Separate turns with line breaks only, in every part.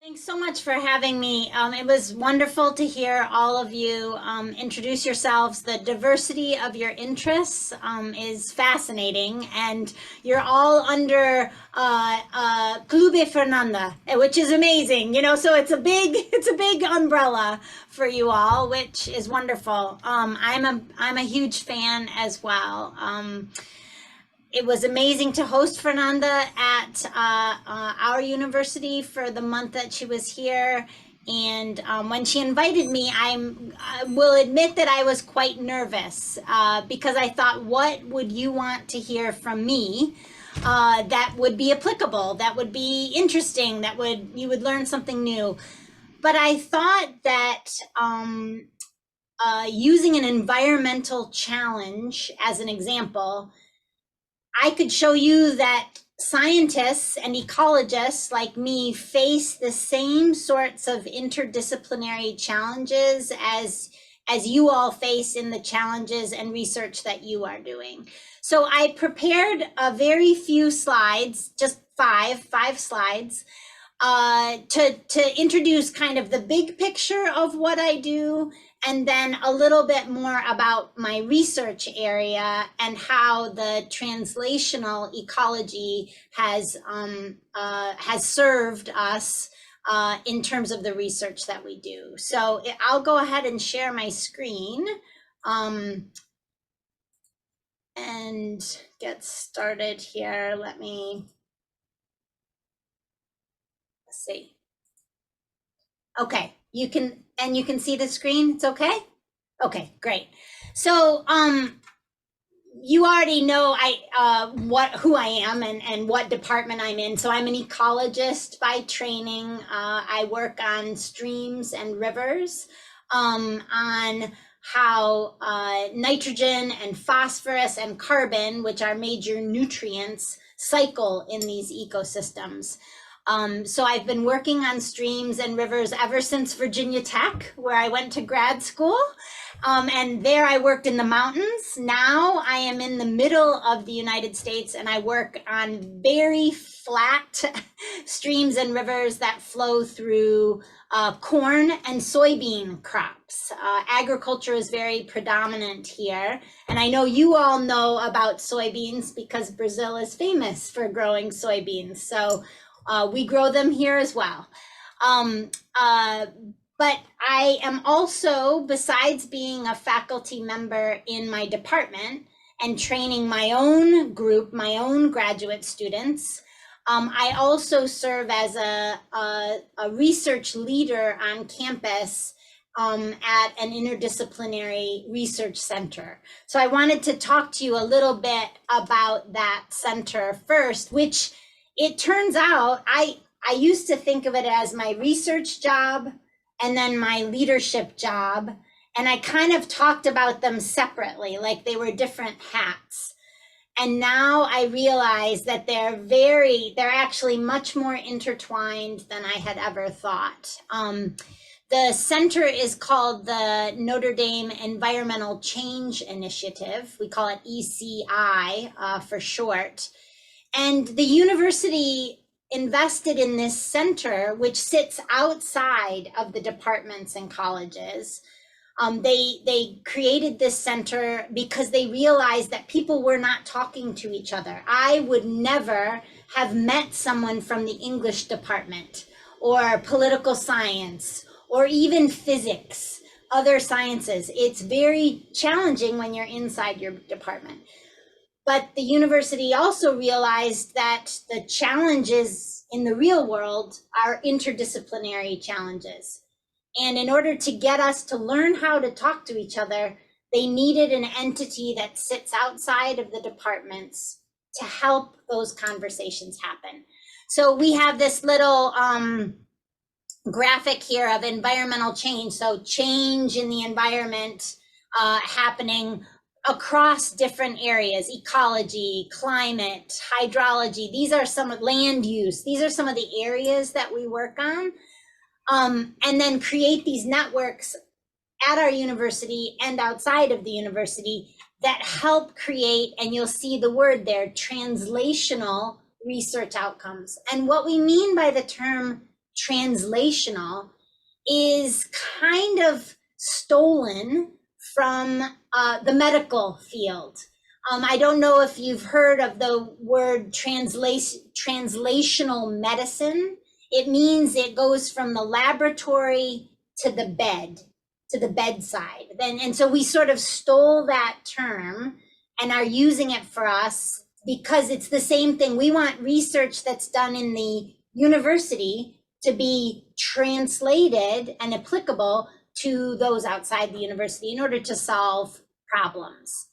Thanks so much for having me. It was wonderful to hear all of you introduce yourselves. The diversity of your interests is fascinating, and you're all under Clube Fernanda, which is amazing. So it's a big umbrella for you all, which is wonderful. I'm a huge fan as well. It was amazing to host Fernanda at our university for the month that she was here. And when she invited me, I will admit that I was quite nervous because I thought, what would you want to hear from me that would be applicable, that would be interesting, you would learn something new. But I thought that using an environmental challenge as an example, I could show you that scientists and ecologists like me face the same sorts of interdisciplinary challenges as you all face in the challenges and research that you are doing. So I prepared a very few slides, just five slides, to introduce kind of the big picture of what I do, and then a little bit more about my research area and how the translational ecology has served us in terms of the research that we do. So I'll go ahead and share my screen and get started here. Let's see. Okay, you can see the screen. It's okay? Okay, great. So you already know who I am and what department I'm in. So I'm an ecologist by training. I work on streams and rivers, on how nitrogen and phosphorus and carbon, which are major nutrients, cycle in these ecosystems. So I've been working on streams and rivers ever since Virginia Tech, where I went to grad school. And there I worked in the mountains. Now I am in the middle of the United States, and I work on very flat streams and rivers that flow through corn and soybean crops. Agriculture is very predominant here. And I know you all know about soybeans because Brazil is famous for growing soybeans. So we grow them here as well. But I am also, besides being a faculty member in my department and training my own group, my own graduate students, I also serve as a research leader on campus at an interdisciplinary research center. So I wanted to talk to you a little bit about that center first, which it turns out I used to think of it as my research job and then my leadership job. And I kind of talked about them separately, like they were different hats. And now I realize that they're actually much more intertwined than I had ever thought. The center is called the Notre Dame Environmental Change Initiative. We call it ECI for short. And the university invested in this center, which sits outside of the departments and colleges. They created this center because they realized that people were not talking to each other. I would never have met someone from the English department or political science or even physics, other sciences. It's very challenging when you're inside your department. But the university also realized that the challenges in the real world are interdisciplinary challenges. And in order to get us to learn how to talk to each other, they needed an entity that sits outside of the departments to help those conversations happen. So we have this little graphic here of environmental change. So change in the environment happening across different areas: ecology, climate, hydrology. These are some of land use. These are some of the areas that we work on, and then create these networks at our university and outside of the university that help create, and you'll see the word there, translational research outcomes. And what we mean by the term translational is kind of stolen from the medical field. I don't know if you've heard of the word translational medicine. It means it goes from the laboratory to the bed, to the bedside. And so we sort of stole that term and are using it for us because it's the same thing. We want research that's done in the university to be translated and applicable to those outside the university in order to solve problems.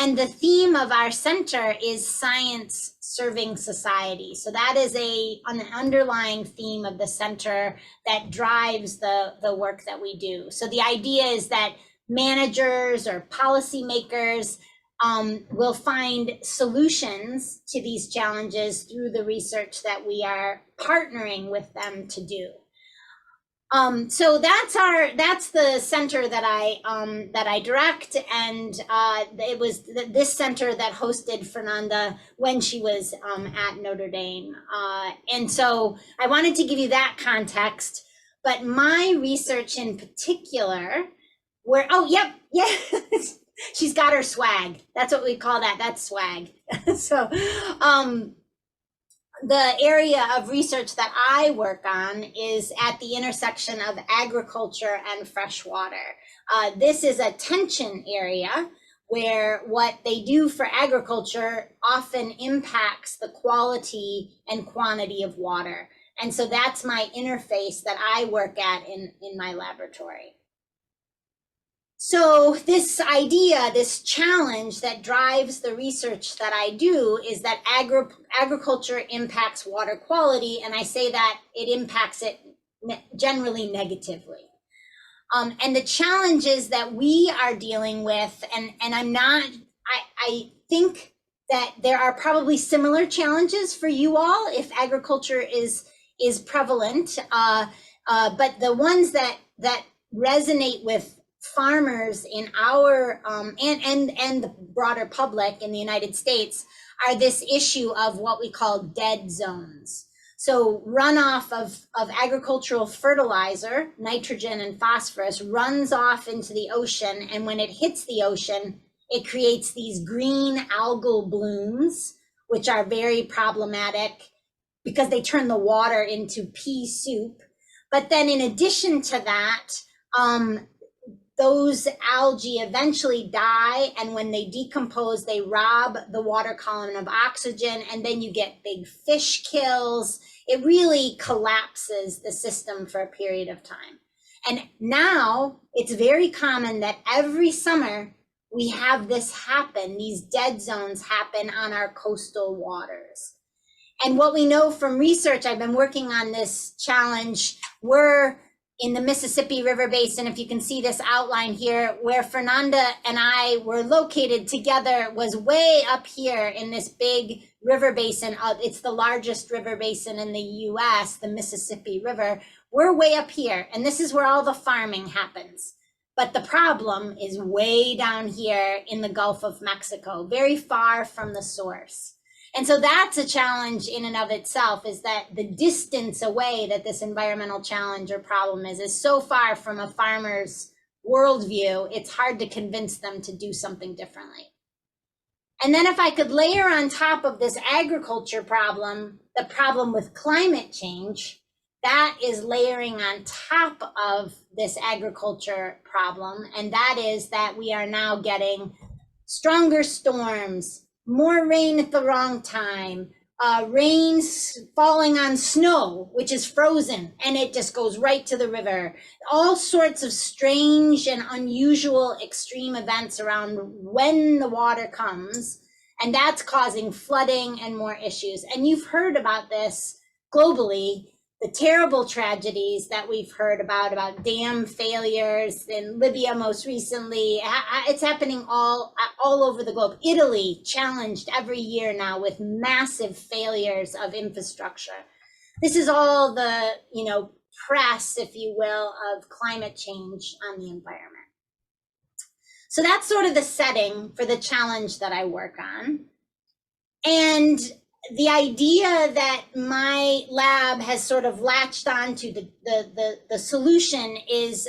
And the theme of our center is science serving society. So that is an underlying theme of the center that drives the work that we do. So the idea is that managers or policymakers will find solutions to these challenges through the research that we are partnering with them to do. So that's the center that I direct, and it was this center that hosted Fernanda when she was at Notre Dame. And so I wanted to give you that context, but my research in particular, she's got her swag. That's what we call that. That's swag. So, the area of research that I work on is at the intersection of agriculture and fresh water. This is a tension area where what they do for agriculture often impacts the quality and quantity of water. And so that's my interface that I work at in my laboratory. So this idea, this challenge that drives the research that I do is that agriculture impacts water quality, and I say that it impacts it generally negatively. And the challenges that we are dealing with, and I think that there are probably similar challenges for you all if agriculture is prevalent, but the ones that resonate with farmers in our and the broader public in the United States are this issue of what we call dead zones. So runoff of agricultural fertilizer, nitrogen and phosphorus, runs off into the ocean, and when it hits the ocean, it creates these green algal blooms, which are very problematic because they turn the water into pea soup. But then in addition to that, those algae eventually die, and when they decompose, they rob the water column of oxygen, and then you get big fish kills. It really collapses the system for a period of time. And now it's very common that every summer we have this happen, these dead zones happen on our coastal waters. And what we know from research, I've been working on this challenge, we're in the Mississippi River Basin. If you can see this outline here, where Fernanda and I were located together was way up here in this big river basin. It's the largest river basin in the US, the Mississippi River. We're way up here, and this is where all the farming happens. But the problem is way down here in the Gulf of Mexico, very far from the source. And so that's a challenge in and of itself, is that the distance away that this environmental challenge or problem is so far from a farmer's worldview, it's hard to convince them to do something differently. And then if I could layer on top of this agriculture problem, the problem with climate change, that is layering on top of this agriculture problem. And that is that we are now getting stronger storms, more rain at the wrong time, rains falling on snow, which is frozen, and it just goes right to the river. All sorts of strange and unusual extreme events around when the water comes, and that's causing flooding and more issues. And you've heard about this globally, the terrible tragedies that we've heard about dam failures in Libya most recently. It's happening all over the globe. Italy challenged every year now with massive failures of infrastructure. This is all the, press, if you will, of climate change on the environment. So that's sort of the setting for the challenge that I work on. And the idea that my lab has sort of latched onto the solution is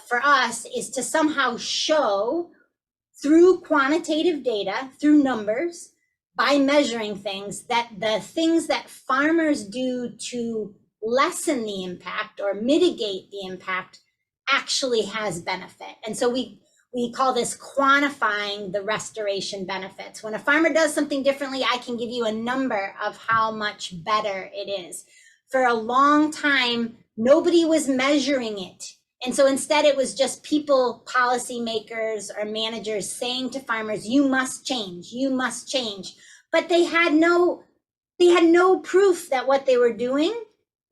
for us is to somehow show through quantitative data, through numbers, by measuring things, that the things that farmers do to lessen the impact or mitigate the impact actually has benefit. And so we call this quantifying the restoration benefits. When a farmer does something differently, I can give you a number of how much better it is. For a long time, nobody was measuring it. And so instead it was just people, policymakers or managers saying to farmers, you must change, you must change. But they had no proof that what they were doing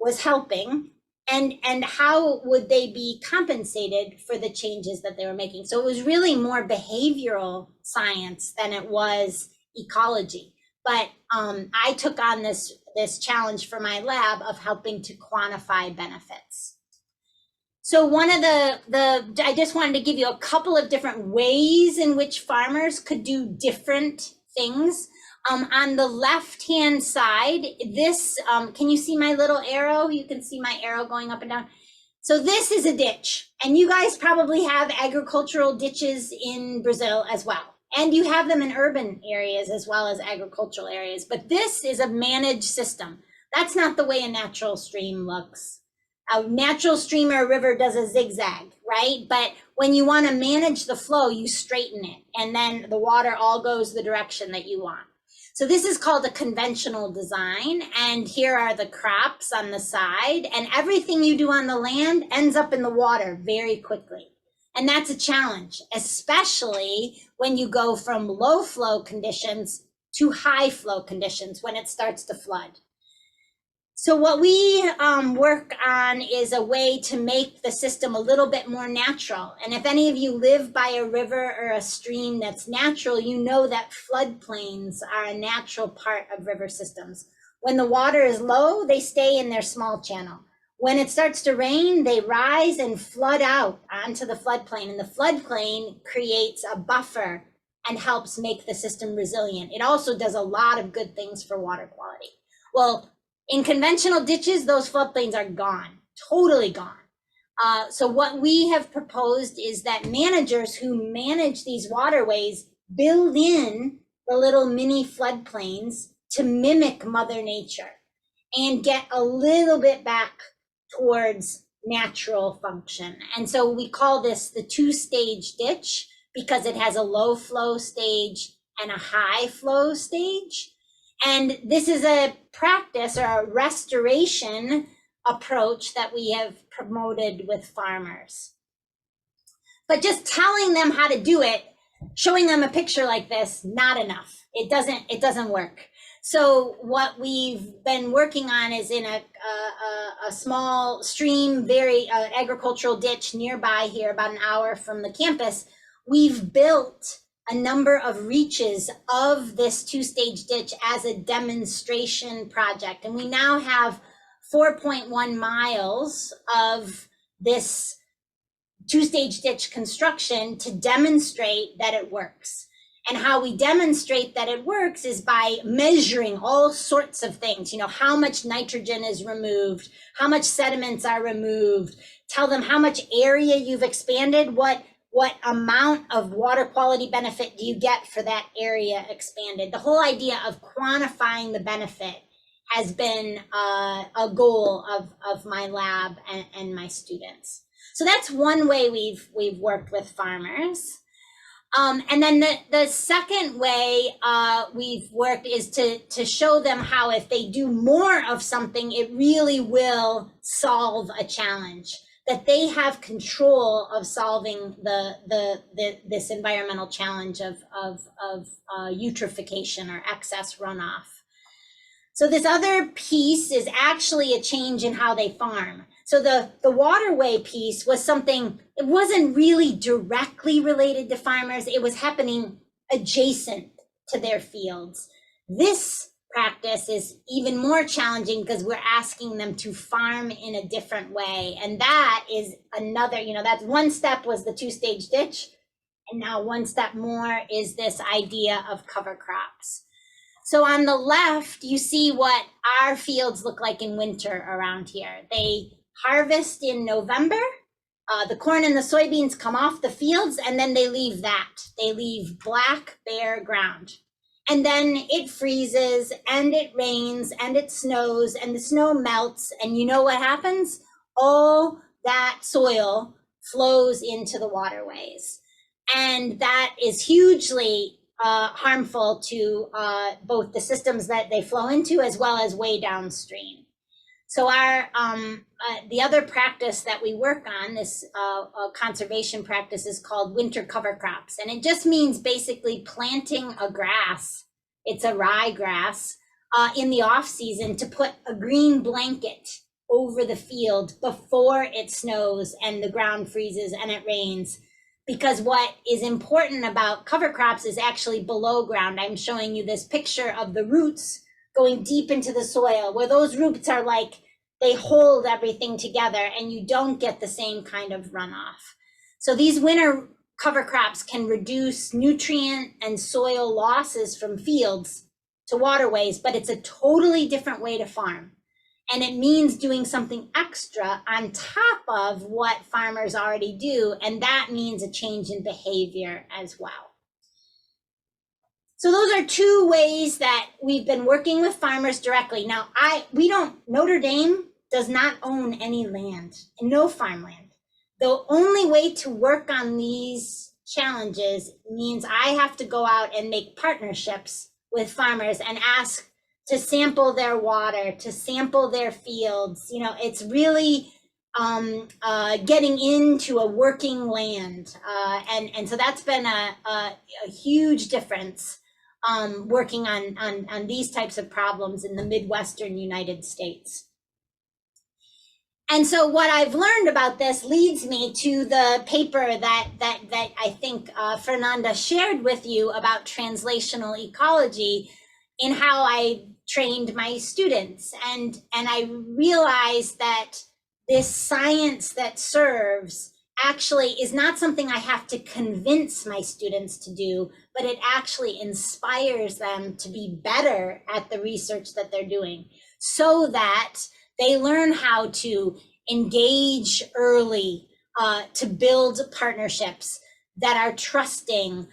was helping. And how would they be compensated for the changes that they were making? So it was really more behavioral science than it was ecology. But I took on this challenge for my lab of helping to quantify benefits. So one of I just wanted to give you a couple of different ways in which farmers could do different things. On the left-hand side, this, can you see my little arrow? You can see my arrow going up and down. So this is a ditch, and you guys probably have agricultural ditches in Brazil as well. And you have them in urban areas as well as agricultural areas, but this is a managed system. That's not the way a natural stream looks. A natural stream or a river does a zigzag, right? But when you want to manage the flow, you straighten it, and then the water all goes the direction that you want. So this is called a conventional design, and here are the crops on the side, and everything you do on the land ends up in the water very quickly. And that's a challenge, especially when you go from low flow conditions to high flow conditions when it starts to flood. So what we work on is a way to make the system a little bit more natural. And if any of you live by a river or a stream that's natural, you know that floodplains are a natural part of river systems. When the water is low, they stay in their small channel. When it starts to rain, they rise and flood out onto the floodplain. And the floodplain creates a buffer and helps make the system resilient. It also does a lot of good things for water quality. Well, in conventional ditches, those floodplains are gone, totally gone. So what we have proposed is that managers who manage these waterways build in the little mini floodplains to mimic Mother Nature and get a little bit back towards natural function. And so we call this the two-stage ditch because it has a low flow stage and a high flow stage. And this is a practice or a restoration approach that we have promoted with farmers. But just telling them how to do it, showing them a picture like this, not enough. It doesn't work. So what we've been working on is in a small stream, very agricultural ditch nearby here, about an hour from the campus. We've built a number of reaches of this two-stage ditch as a demonstration project. And we now have 4.1 miles of this two-stage ditch construction to demonstrate that it works. And how we demonstrate that it works is by measuring all sorts of things, how much nitrogen is removed, how much sediments are removed, tell them how much area you've expanded, what amount of water quality benefit do you get for that area expanded. The whole idea of quantifying the benefit has been a goal of my lab and my students. So that's one way we've worked with farmers. And then the second way we've worked is to show them how if they do more of something, it really will solve a challenge, that they have control of solving this environmental challenge of eutrophication or excess runoff. So this other piece is actually a change in how they farm. So the waterway piece was something, it wasn't really directly related to farmers. It was happening adjacent to their fields. This practice is even more challenging because we're asking them to farm in a different way. And that is another, that's one step was the two-stage ditch. And now one step more is this idea of cover crops. So on the left, you see what our fields look like in winter around here. They harvest in November. The corn and the soybeans come off the fields, and then they leave that. They leave black, bare ground. And then it freezes, and it rains, and it snows, and the snow melts. And you know what happens? All that soil flows into the waterways. And that is hugely harmful to both the systems that they flow into as well as way downstream. So our the other practice that we work on, this conservation practice, is called winter cover crops, and it just means basically planting a grass. It's a ryegrass in the off season to put a green blanket over the field before it snows and the ground freezes and it rains. Because what is important about cover crops is actually below ground. I'm showing you this picture of the roots going deep into the soil, where those roots are like, they hold everything together and you don't get the same kind of runoff. So these winter cover crops can reduce nutrient and soil losses from fields to waterways, but it's a totally different way to farm. And it means doing something extra on top of what farmers already do. And that means a change in behavior as well. So those are two ways that we've been working with farmers directly. Now, Notre Dame does not own any land, no farmland. The only way to work on these challenges means I have to go out and make partnerships with farmers and ask to sample their water, to sample their fields. You know, it's really getting into a working land. And so that's been a huge difference working on these types of problems in the Midwestern United States. And so what I've learned about this leads me to the paper that I think Fernanda shared with you about translational ecology in how I trained my students. And I realized that this science that serves actually is not something I have to convince my students to do, but it actually inspires them to be better at the research that they're doing, so that they learn how to engage early, to build partnerships that are trusting,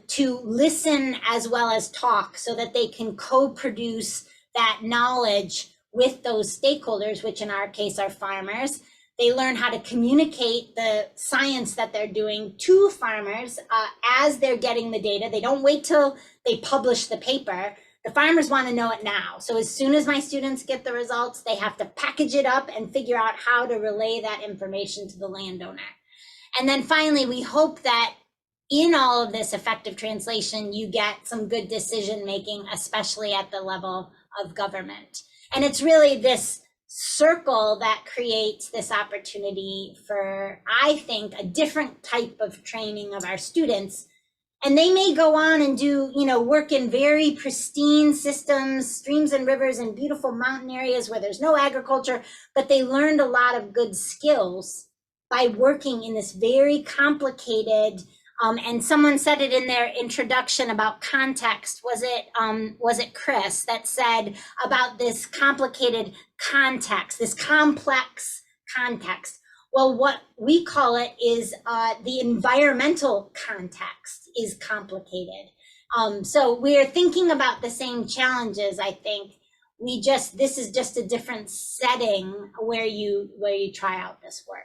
to listen as well as talk, so that they can co-produce that knowledge with those stakeholders, which in our case are farmers. They learn how to communicate the science that they're doing to farmers as they're getting the data. They don't wait till they publish the paper. The farmers want to know it now. So as soon as my students get the results, they have to package it up and figure out how to relay that information to the landowner. And then finally, we hope that in all of this effective translation, you get some good decision making, especially at the level of government. And it's really this circle that creates this opportunity for, I think, a different type of training of our students. And they may go on and do, work in very pristine systems, streams and rivers and beautiful mountain areas where there's no agriculture, but they learned a lot of good skills by working in this very complicated, and someone said it in their introduction about context. Was it Chris that said about this complicated context, this complex context? Well, what we call it is the environmental context is complicated. So we're thinking about the same challenges, I think. This is just a different setting where you try out this work.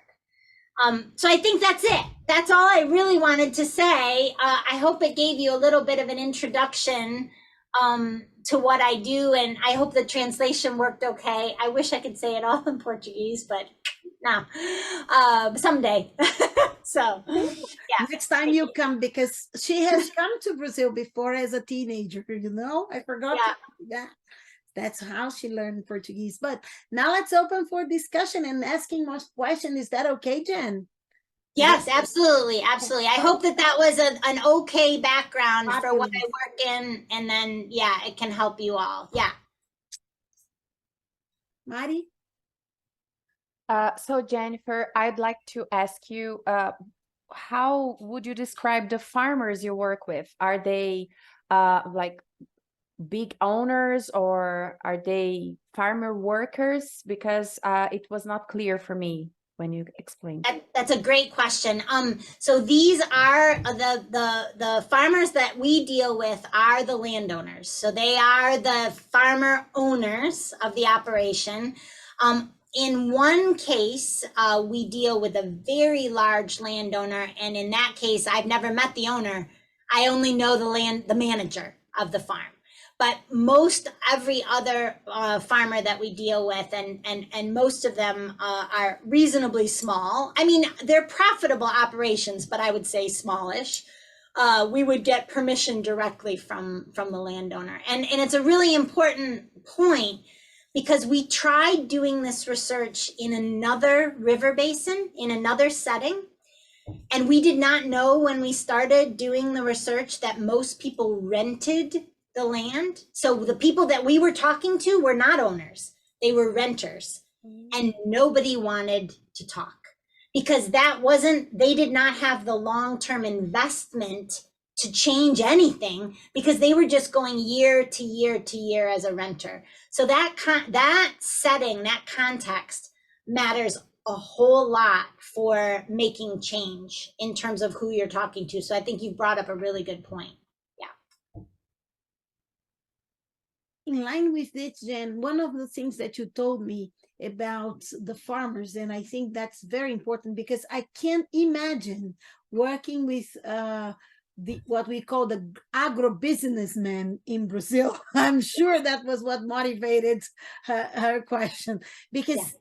So I think that's it. That's all I really wanted to say. I hope it gave you a little bit of an introduction to what I do, and I hope the translation worked okay. I wish I could say it all in Portuguese, but no, someday. So yeah.
Next time you come, because she has come to Brazil before as a teenager, I forgot that. That's how she learned Portuguese. But now let's open for discussion and asking more questions. Is that okay, Jen?
Yes, absolutely. Absolutely. I hope that was an okay background for what I work in. And then, it can help you all. Yeah.
Mari?
So Jennifer, I'd like to ask you, how would you describe the farmers you work with? Are they like big owners, or are they farmer workers? Because it was not clear for me when you explained.
That's a great question. So these are the farmers that we deal with are the landowners. So they are the farmer owners of the operation. In one case, we deal with a very large landowner, and in that case, I've never met the owner. I only know the manager of the farm. But most every other farmer that we deal with, and most of them are reasonably small. I mean, they're profitable operations, but I would say smallish. We would get permission directly from the landowner, and it's a really important point, because we tried doing this research in another river basin, in another setting, and we did not know when we started doing the research that most people rented the land. So the people that we were talking to were not owners, they were renters, and nobody wanted to talk, because they did not have the long-term investment to change anything, because they were just going year to year to year as a renter. So that setting, that context matters a whole lot for making change in terms of who you're talking to. So I think you brought up a really good point.
In line with this, Jen, one of the things that you told me about the farmers, and I think that's very important, because I can't imagine working with what we call the agro-businessman in Brazil. I'm sure that was what motivated her question, because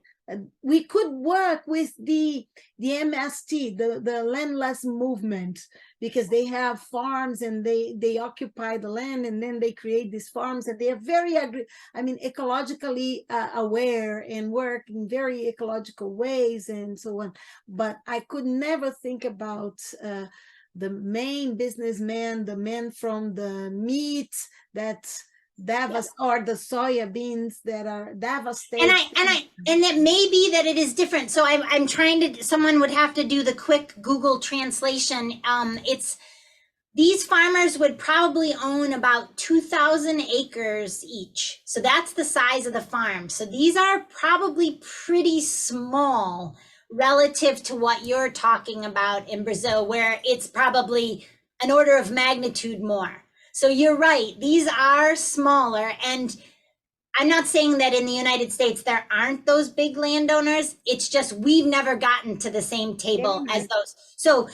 we could work with the MST, the landless movement, because they have farms and they occupy the land, and then they create these farms, and they are very ecologically aware and work in very ecological ways and so on. But I could never think about the main businessman, the man from the meat that or the soya beans that are devastating.
And it may be that it is different. So I'm trying to, someone would have to do the quick Google translation. These farmers would probably own about 2,000 acres each. So that's the size of the farm. So these are probably pretty small relative to what you're talking about in Brazil, where it's probably an order of magnitude more. So you're right, these are smaller, and I'm not saying that in the United States there aren't those big landowners. It's just we've never gotten to the same table as those. So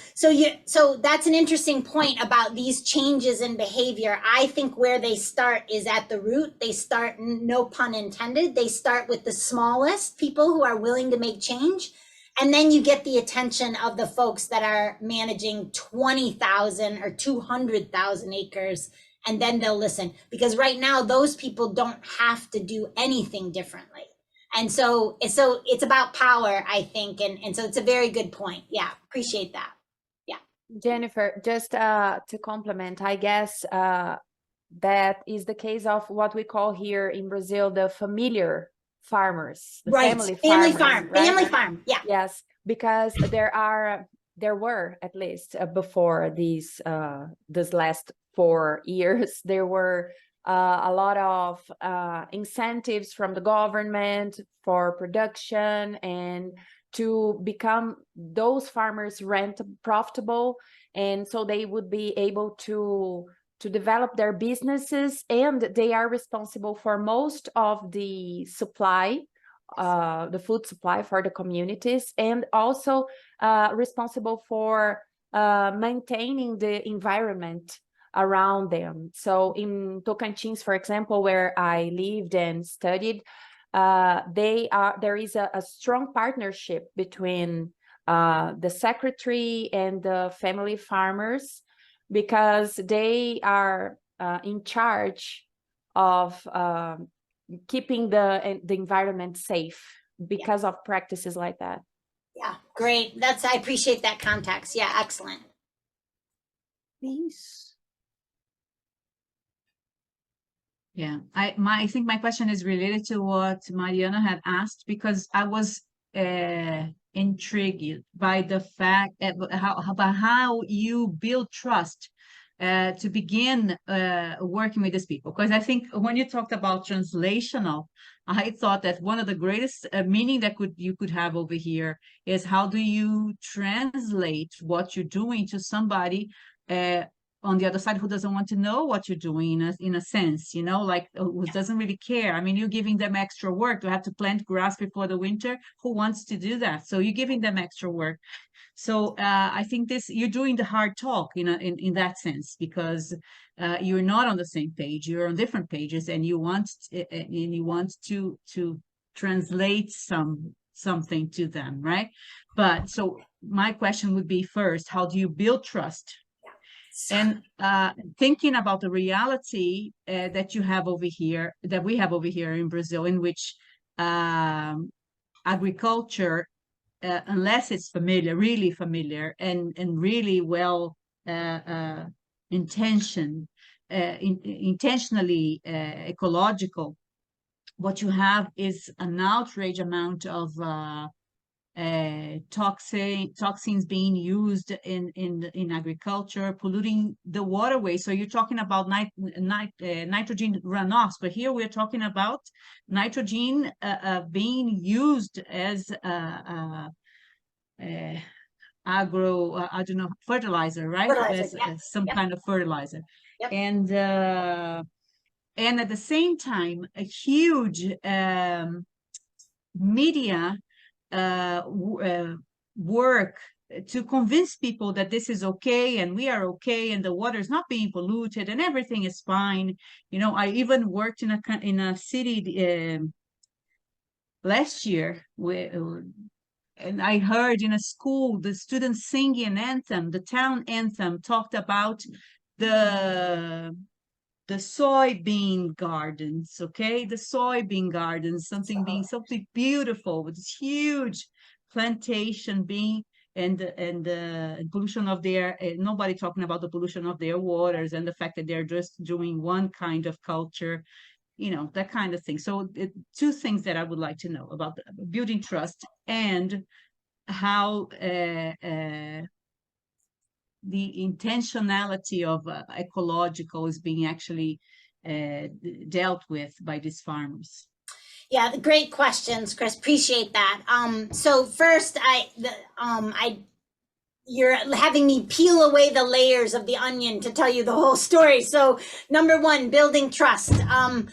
that's an interesting point about these changes in behavior. I think where they start is at the root. They start, no pun intended, they start with the smallest people who are willing to make change. And then you get the attention of the folks that are managing 20,000 or 200,000 acres, and then they'll listen, because right now those people don't have to do anything differently. And so it's about power, I think. And so it's a very good point. Yeah, appreciate that. Yeah.
Jennifer, just to complement, I guess that is the case of what we call here in Brazil, the familiar farmers, the family
farm. Yeah.
Yes, because there were, at least before these this last 4 years, there were a lot of incentives from the government for production and to become those farmers rent profitable, and so they would be able to develop their businesses, and they are responsible for most of the supply, the food supply for the communities, and also responsible for maintaining the environment around them. So in Tocantins, for example, where I lived and studied, there is a strong partnership between the secretary and the family farmers, because they are in charge of keeping the environment safe because of practices like that.
Yeah, great. I appreciate that context. Yeah, excellent.
Please.
Yeah, I think my question is related to what Mariana had asked, because I was intrigued by the fact about how you build trust to begin working with these people? Because I think when you talked about translational, I thought that one of the greatest meaning that you could have over here is how do you translate what you're doing to somebody on the other side who doesn't want to know what you're doing in a sense, you know, like who doesn't really care. I mean, you're giving them extra work to have to plant grass before the winter. Who wants to do that? So you're giving them extra work. So I think you're doing the hard talk in that sense, because you're not on the same page, you're on different pages, and you want to translate something to them, right? But so my question would be, first, how do you build trust? And thinking about the reality that you have over here, that we have over here in Brazil, in which agriculture, unless it's familiar, really familiar, and really well intentionally ecological, what you have is an outrage amount of toxins being used in agriculture, polluting the waterway. So you're talking about nitrogen runoffs, but here we're talking about nitrogen being used as I don't know, fertilizer, right?
Fertilizer,
as some kind of fertilizer.
Yep.
And at the same time, a huge media work to convince people that this is okay and we are okay and the water is not being polluted and everything is fine. You know, I even worked in a city last year and I heard in a school the students singing an anthem, the town anthem, talked about the soybean gardens, okay? The soybean gardens, something beautiful with this huge plantation being, and pollution of their, nobody talking about the pollution of their waters and the fact that they're just doing one kind of culture, you know, that kind of thing. So two things that I would like to know about building trust and how the intentionality of ecological is being actually dealt with by these farmers.
Yeah, great questions, Chris. Appreciate that. So first, you're having me peel away the layers of the onion to tell you the whole story. So number one, building trust. My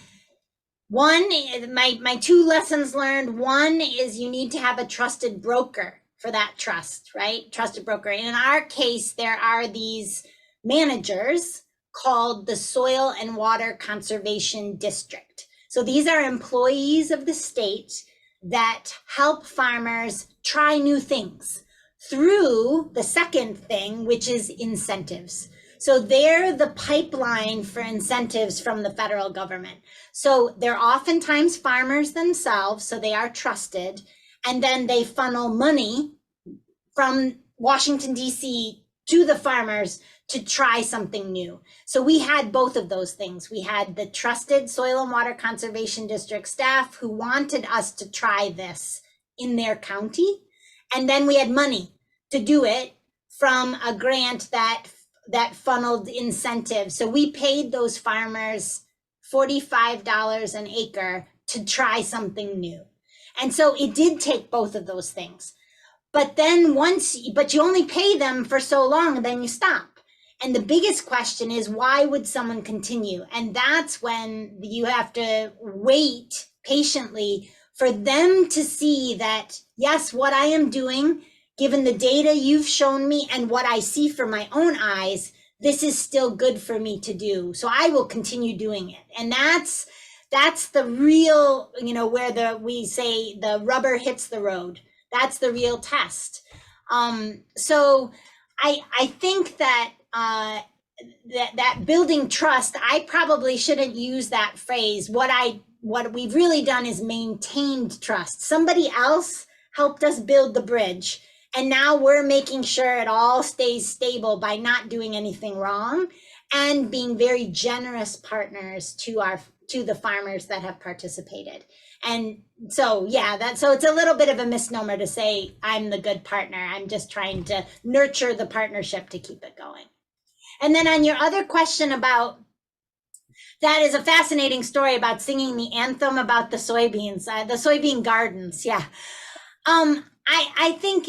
two lessons learned. One is you need to have a trusted broker for that trust, right? Trusted broker. And in our case, there are these managers called the Soil and Water Conservation District. So these are employees of the state that help farmers try new things through the second thing, which is incentives. So they're the pipeline for incentives from the federal government. So they're oftentimes farmers themselves, so they are trusted. And then they funnel money from Washington, D.C. to the farmers to try something new. So we had both of those things. We had the trusted Soil and Water Conservation District staff who wanted us to try this in their county. And then we had money to do it from a grant that funneled incentives. So we paid those farmers $45 an acre to try something new. And so it did take both of those things. But then but you only pay them for so long and then you stop. And the biggest question is, why would someone continue? And that's when you have to wait patiently for them to see that, yes, what I am doing, given the data you've shown me and what I see from my own eyes, this is still good for me to do. So I will continue doing it. And that's the real, where we say the rubber hits the road. That's the real test. So I think that that building trust, I probably shouldn't use that phrase. What we've really done is maintained trust. Somebody else helped us build the bridge. And now we're making sure it all stays stable by not doing anything wrong and being very generous partners to the farmers that have participated. And so, yeah, so it's a little bit of a misnomer to say I'm the good partner. I'm just trying to nurture the partnership to keep it going. And then on your other question about, that is a fascinating story about singing the anthem about the soybeans, the soybean gardens. Yeah. I think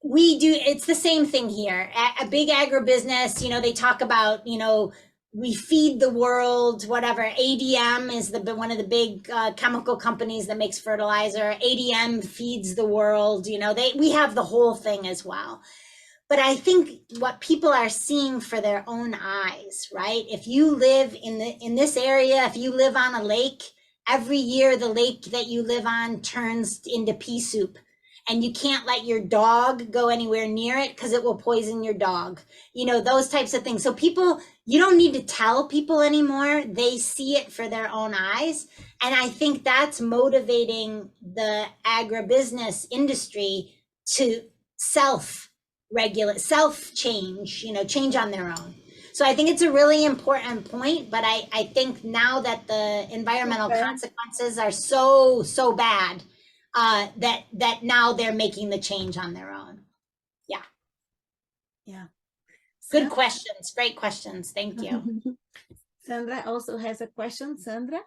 we do, it's the same thing here. A big agribusiness, you know, they talk about, you know, we feed the world, whatever. ADM is one of the big chemical companies that makes fertilizer. ADM feeds the world, you know, we have the whole thing as well. But I think what people are seeing for their own eyes, right? If you live in this area, if you live on a lake, every year the lake that you live on turns into pea soup, and you can't let your dog go anywhere near it because it will poison your dog. You know, those types of things. So people, you don't need to tell people anymore. They see it for their own eyes. And I think that's motivating the agribusiness industry to self-regulate, self-change, you know, change on their own. So I think it's a really important point, but I think now that the environmental consequences are so bad, that now they're making the change on their own. Yeah.
Yeah.
Good questions. Great questions. Thank you.
Sandra also has a question. Sandra?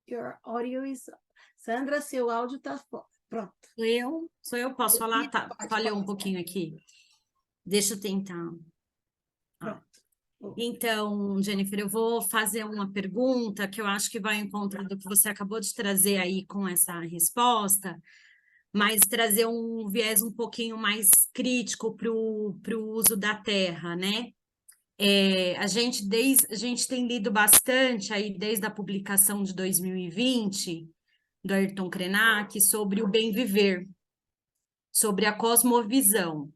Your audio is... Sandra, seu áudio tá pronto.
Sou eu, posso falar? Tá, falhou um pouquinho aqui. Deixa eu tentar. Então, Jennifer, eu vou fazer uma pergunta que eu acho que vai em conta do que você acabou de trazer aí com essa resposta, mas trazer um viés um pouquinho mais crítico para o uso da terra, né? A gente tem lido bastante aí desde a publicação de 2020 do Ayrton Krenak sobre o bem viver, sobre a cosmovisão.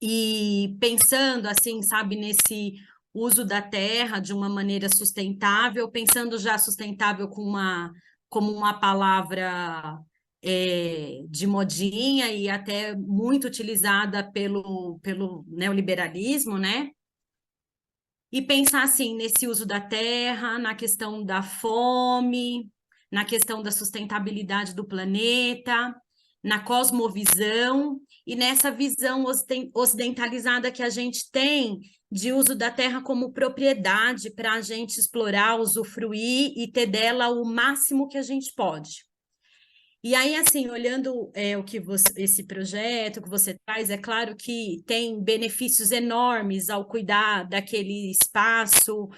E pensando assim, sabe, nesse uso da terra de uma maneira sustentável, pensando já sustentável como uma palavra de modinha e até muito utilizada pelo neoliberalismo, né? E pensar assim nesse uso da terra, na questão da fome, na questão da sustentabilidade do planeta, na cosmovisão e nessa visão ocidentalizada que a gente tem de uso da terra como propriedade para a gente explorar, usufruir e ter dela o máximo que a gente pode. E aí, assim, olhando esse projeto que você traz, é claro que tem benefícios enormes ao cuidar daquele espaço,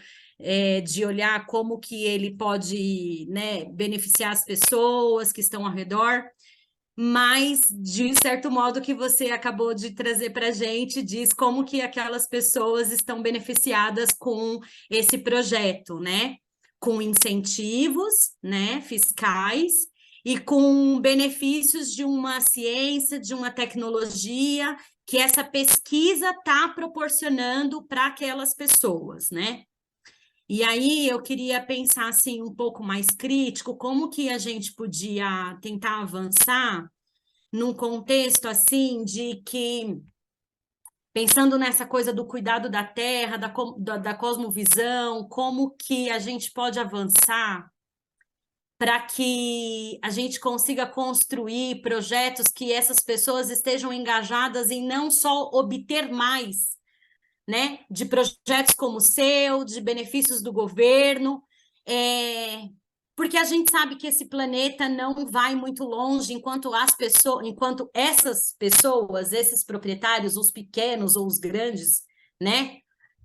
de olhar como que ele pode, né, beneficiar as pessoas que estão ao redor, mas, de certo modo, que você acabou de trazer para a gente, diz como que aquelas pessoas estão beneficiadas com esse projeto, né? Com incentivos, né, fiscais, e com benefícios de uma ciência, de uma tecnologia que essa pesquisa está proporcionando para aquelas pessoas, né? E aí eu queria pensar assim um pouco mais crítico, como que a gente podia tentar avançar num contexto assim de que, pensando nessa coisa do cuidado da terra, da cosmovisão, como que a gente pode avançar para que a gente consiga construir projetos que essas pessoas estejam engajadas em não só obter mais, né, de projetos como o seu, de benefícios do governo, porque a gente sabe que esse planeta não vai muito longe enquanto essas pessoas, esses proprietários, os pequenos ou os grandes, né,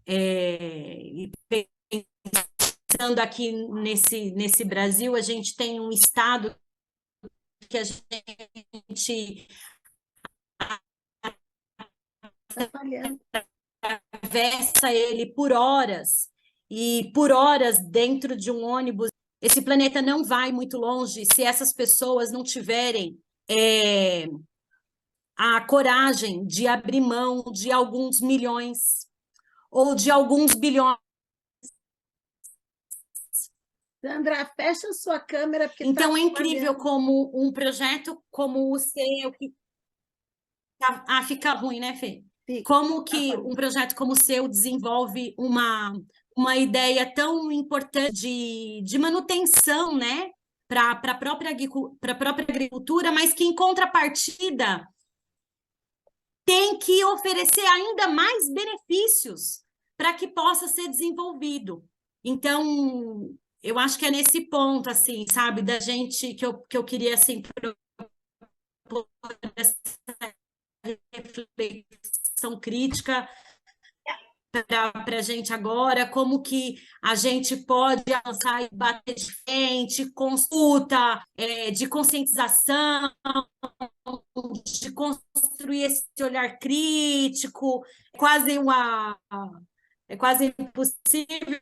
e pensando aqui nesse Brasil, a gente tem um estado que a gente atravessa ele por horas, e por horas dentro de um ônibus. Esse planeta não vai muito longe se essas pessoas não tiverem a coragem de abrir mão de alguns milhões ou de alguns bilhões.
Sandra, fecha sua câmera. Porque
então é incrível como um projeto como o seu... fica ruim, né, Fê? Como que um projeto como o seu desenvolve uma ideia tão importante de manutenção, né, para a própria agricultura, mas que, em contrapartida, tem que oferecer ainda mais benefícios para que possa ser desenvolvido. Então, eu acho que é nesse ponto, assim, sabe, da gente, que eu queria, assim, propor essa reflexão crítica para a gente agora, como que a gente pode avançar e bater de frente, consulta, de conscientização, de construir esse olhar crítico, é quase impossível,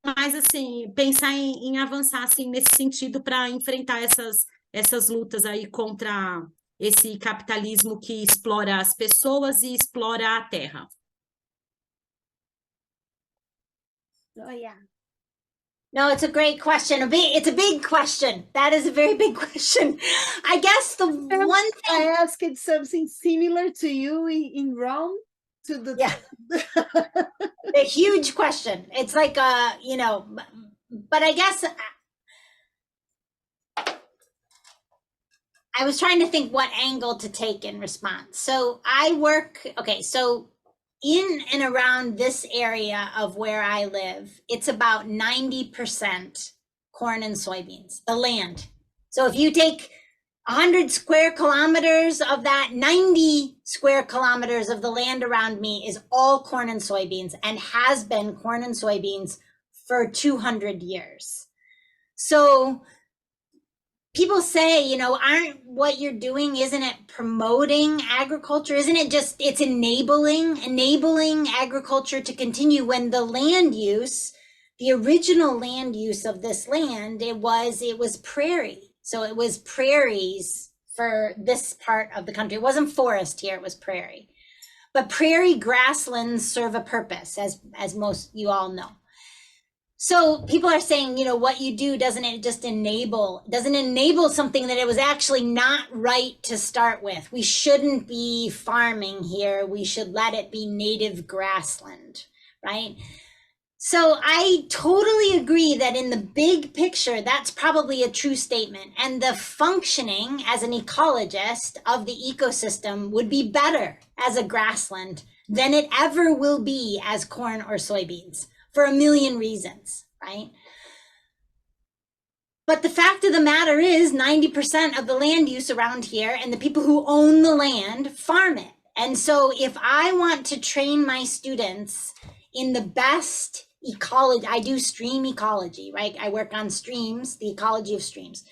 mas assim, pensar em avançar assim, nesse sentido para enfrentar essas lutas aí contra esse capitalismo que explora as pessoas e explora a terra.
Oh, yeah.
No, it's a great question. It's a big question. That is a very big question. I guess the one thing
I asked something similar to you in Rome, to the
yeah, a huge question. It's like you know, but I guess I was trying to think what angle to take in response. So I work, okay, so in and around this area of where I live, it's about 90% corn and soybeans, the land. So if you take 100 square kilometers of that, 90 square kilometers of the land around me is all corn and soybeans, and has been corn and soybeans for 200 years. So people say, you know, aren't what you're doing, isn't it promoting agriculture? Isn't it just, it's enabling agriculture to continue, when the land use, the original land use of this land, it was prairie. So it was prairies for this part of the country. It wasn't forest here, it was prairie. But prairie grasslands serve a purpose, as most you all know. So people are saying, you know, what you do, doesn't enable something that it was actually not right to start with. We shouldn't be farming here. We should let it be native grassland, right? So I totally agree that in the big picture, that's probably a true statement. And the functioning as an ecologist of the ecosystem would be better as a grassland than it ever will be as corn or soybeans, for a million reasons, right? But the fact of the matter is 90% of the land use around here, and the people who own the land farm it. And so if I want to train my students in the best ecology, I do stream ecology, right? I work on streams, the ecology of streams.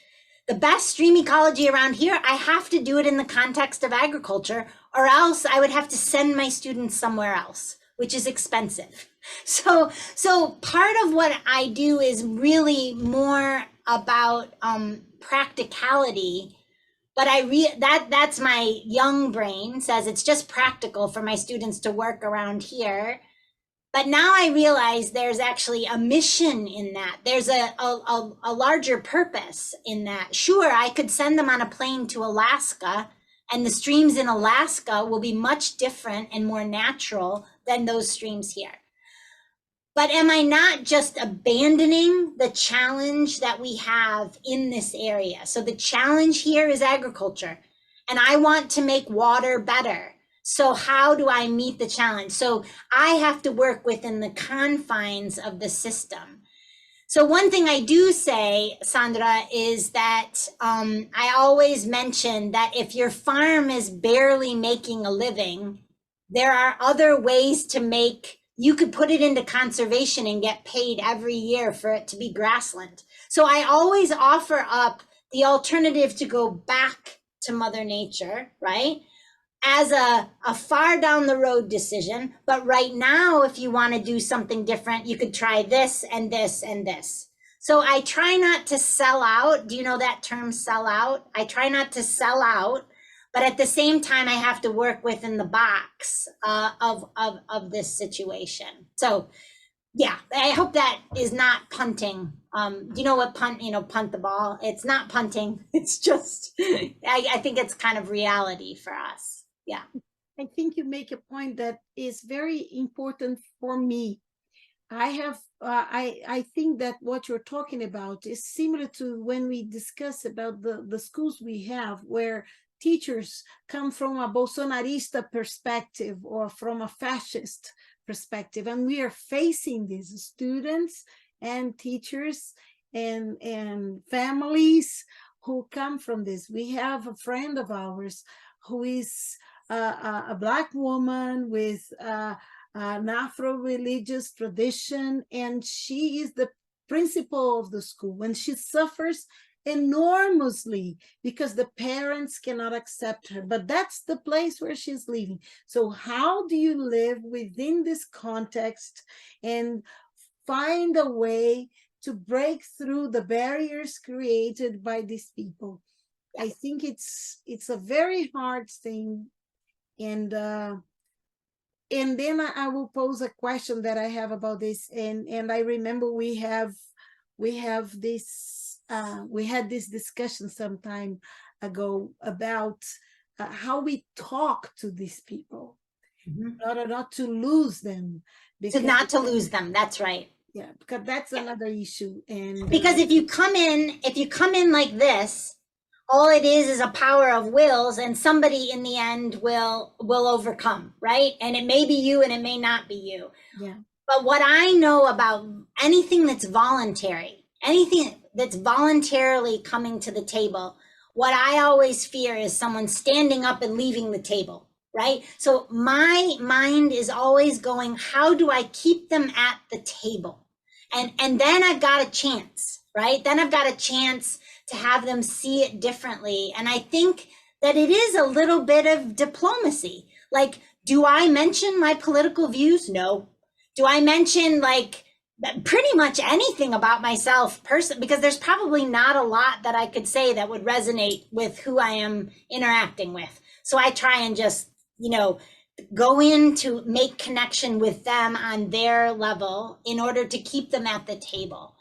The best stream ecology around here, I have to do it in the context of agriculture, or else I would have to send my students somewhere else, which is expensive. So part of what I do is really more about practicality, but that's my young brain says it's just practical for my students to work around here. But now I realize there's actually a mission in that. There's a larger purpose in that. Sure, I could send them on a plane to Alaska, and the streams in Alaska will be much different and more natural than those streams here. But am I not just abandoning the challenge that we have in this area? So the challenge here is agriculture, and I want to make water better. So how do I meet the challenge? So I have to work within the confines of the system. So one thing I do say, Sandra, is that I always mention that if your farm is barely making a living, there are other ways to make, you could put it into conservation and get paid every year for it to be grassland. So I always offer up the alternative to go back to Mother Nature, right? As a far down the road decision. But right now, if you want to do something different, you could try this and this and this. So I try not to sell out. Do you know that term, sell out? I try not to sell out, but at the same time, I have to work within the box of this situation. So yeah, I hope that is not punting. Do you know what punt, punt the ball? It's not punting. It's just, I think it's kind of reality for us. Yeah.
I think you make a point that is very important for me. I think that what you're talking about is similar to when we discuss about the schools we have, where teachers come from a Bolsonarista perspective or from a fascist perspective, and we are facing these students and teachers and families who come from this. We have a friend of ours who is a Black woman with an Afro-religious tradition, and she is the principal of the school, and she suffers enormously because the parents cannot accept her, but that's the place where she's living. So how do you live within this context and find a way to break through the barriers created by these people? I think it's a very hard thing. And then I will pose a question that I have about this. And I remember we had this discussion some time ago about how we talk to these people in order not to lose them.
Not to lose them, that's right.
Yeah, because that's another issue. And
because if you come in like this, all it is a power of wills, and somebody in the end will overcome, right? And it may be you and it may not be you.
Yeah.
But what I know about anything that's voluntary, anything that's voluntarily coming to the table, what I always fear is someone standing up and leaving the table, right? So my mind is always going, how do I keep them at the table? And then I've got a chance, right? Then I've got a chance to have them see it differently. And I think that it is a little bit of diplomacy. Like, do I mention my political views? No. Do I mention like pretty much anything about myself because there's probably not a lot that I could say that would resonate with who I am interacting with. So I try and just, go in to make connection with them on their level in order to keep them at the table.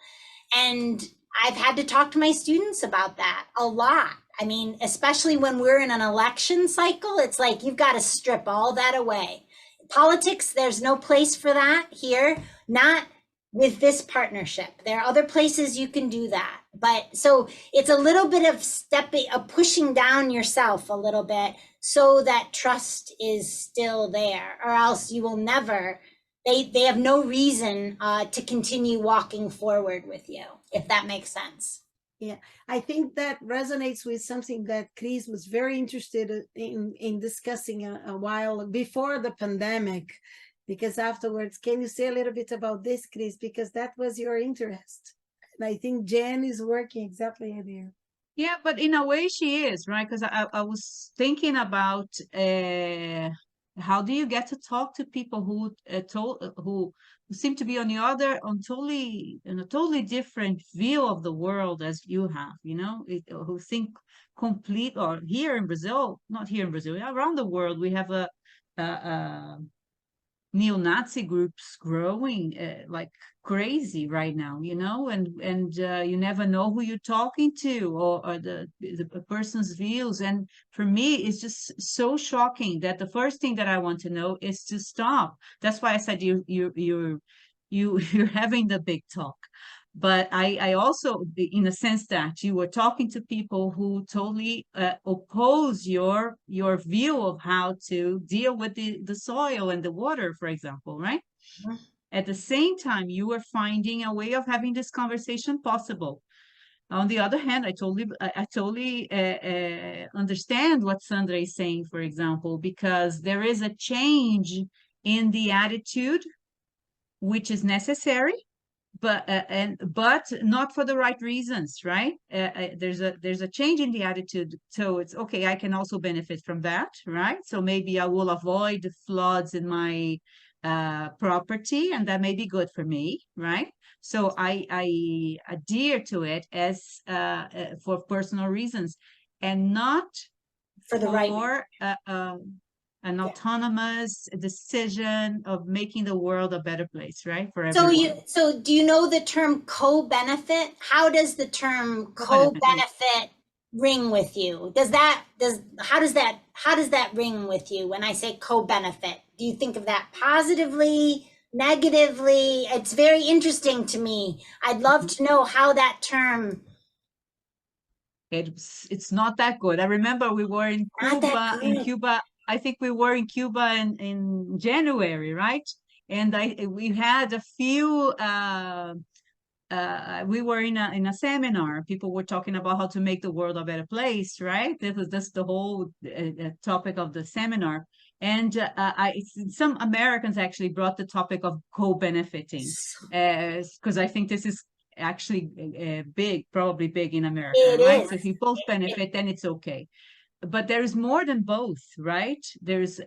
And I've had to talk to my students about that a lot. I mean, especially when we're in an election cycle, it's like, you've got to strip all that away. Politics, there's no place for that here, not with this partnership. There are other places you can do that. But so it's a little bit of pushing down yourself a little bit so that trust is still there, or else you will never, they have no reason to continue walking forward with you, if that makes sense.
Yeah, I think that resonates with something that Chris was very interested in discussing a while before the pandemic, because afterwards, can you say a little bit about this, Chris? Because that was your interest. And I think Jen is working exactly there.
Yeah, but in a way she is, right? Because I was thinking about how do you get to talk to people who seem to be on a totally different view of the world as you have, who think complete, or here in Brazil, not here in Brazil, around the world, we have a neo-Nazi groups growing like crazy right now, and you never know who you're talking to or the person's views. And for me, it's just so shocking that the first thing that I want to know is to stop. That's why I said you're having the big talk. But I also, in a sense that you were talking to people who totally oppose your view of how to deal with the soil and the water, for example, right? Mm-hmm. At the same time, you were finding a way of having this conversation possible. On the other hand, I totally understand what Sandra is saying, for example, because there is a change in the attitude, which is necessary, but not for the right reasons, right? There's a change in the attitude, so it's okay. I can also benefit from that, right? So maybe I will avoid the floods in my property, and that may be good for me, right? So I adhere to it as for personal reasons, and not
for the right
an autonomous decision of making the world a better place, right? For everyone.
So do you know the term co-benefit? How does the term co-benefit ring with you? How does that ring with you when I say co-benefit? Do you think of that positively, negatively? It's very interesting to me. I'd love to know how that term
it's not that good. I remember we were in
Not that
Cuba,
good.
I think we were in Cuba in January, right? And we had a few, we were in a seminar. People were talking about how to make the world a better place, right? That's the whole topic of the seminar. And some Americans actually brought the topic of co-benefiting, because I think this is actually big, probably big in America,
It
right?
is.
So if you both benefit, then it's okay. But there is more than both, right? There's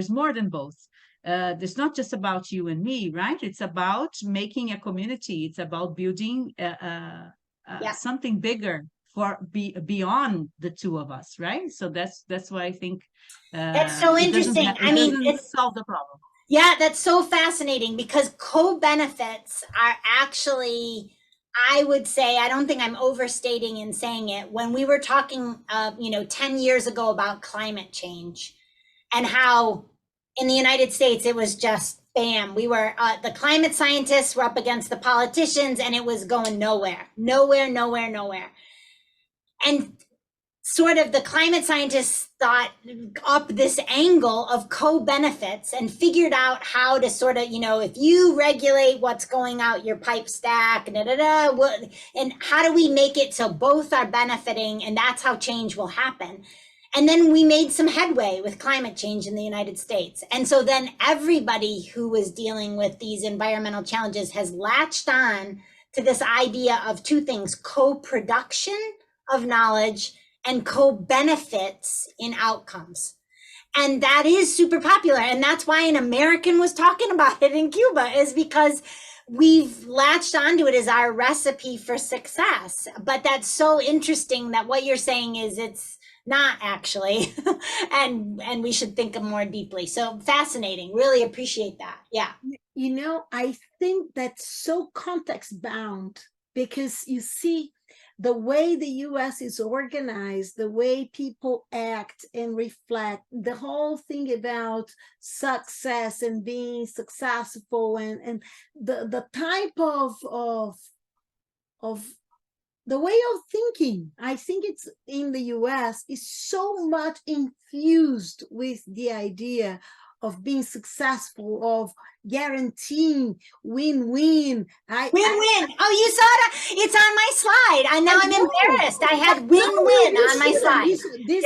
more than both. It's not just about you and me, right? It's about making a community. It's about building something bigger for beyond the two of us, right? So that's why I think
That's so interesting.
It doesn't solve the problem.
Yeah, that's so fascinating because co-benefits are actually, I would say, I don't think I'm overstating in saying it, when we were talking, 10 years ago about climate change and how in the United States, it was just bam. We were, the climate scientists were up against the politicians and it was going nowhere. And sort of the climate scientists thought up this angle of co-benefits and figured out how to sort of, if you regulate what's going out your pipe stack, and how do we make it so both are benefiting, and that's how change will happen. And then we made some headway with climate change in the United States. And so then everybody who was dealing with these environmental challenges has latched on to this idea of two things: co-production of knowledge and co-benefits in outcomes. And that is super popular. And that's why an American was talking about it in Cuba, is because we've latched onto it as our recipe for success. But that's so interesting that what you're saying is it's not actually, and we should think of more deeply. So fascinating. Really appreciate that. Yeah.
I think that's so context bound, because you see, the way the US is organized, the way people act and reflect, the whole thing about success and being successful, and the type of the way of thinking, I think it's in the US is so much infused with the idea of being successful, of guaranteeing win-win.
Win-win. Oh, you saw it? It's on my slide. I'm embarrassed. I had win-win on my slide.
This,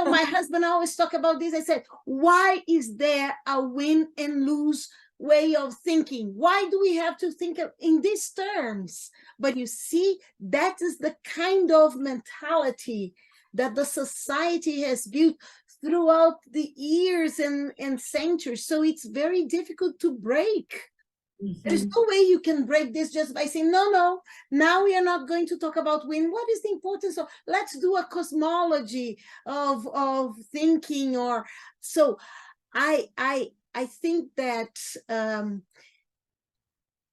my husband always talk about this. I said, why is there a win and lose way of thinking? Why do we have to think in these terms? But you see, that is the kind of mentality that the society has built throughout the years and centuries. So it's very difficult to break. There's no way you can break this just by saying, no, now we are not going to talk about win. What is the importance of, let's do a cosmology of thinking? Or so I think that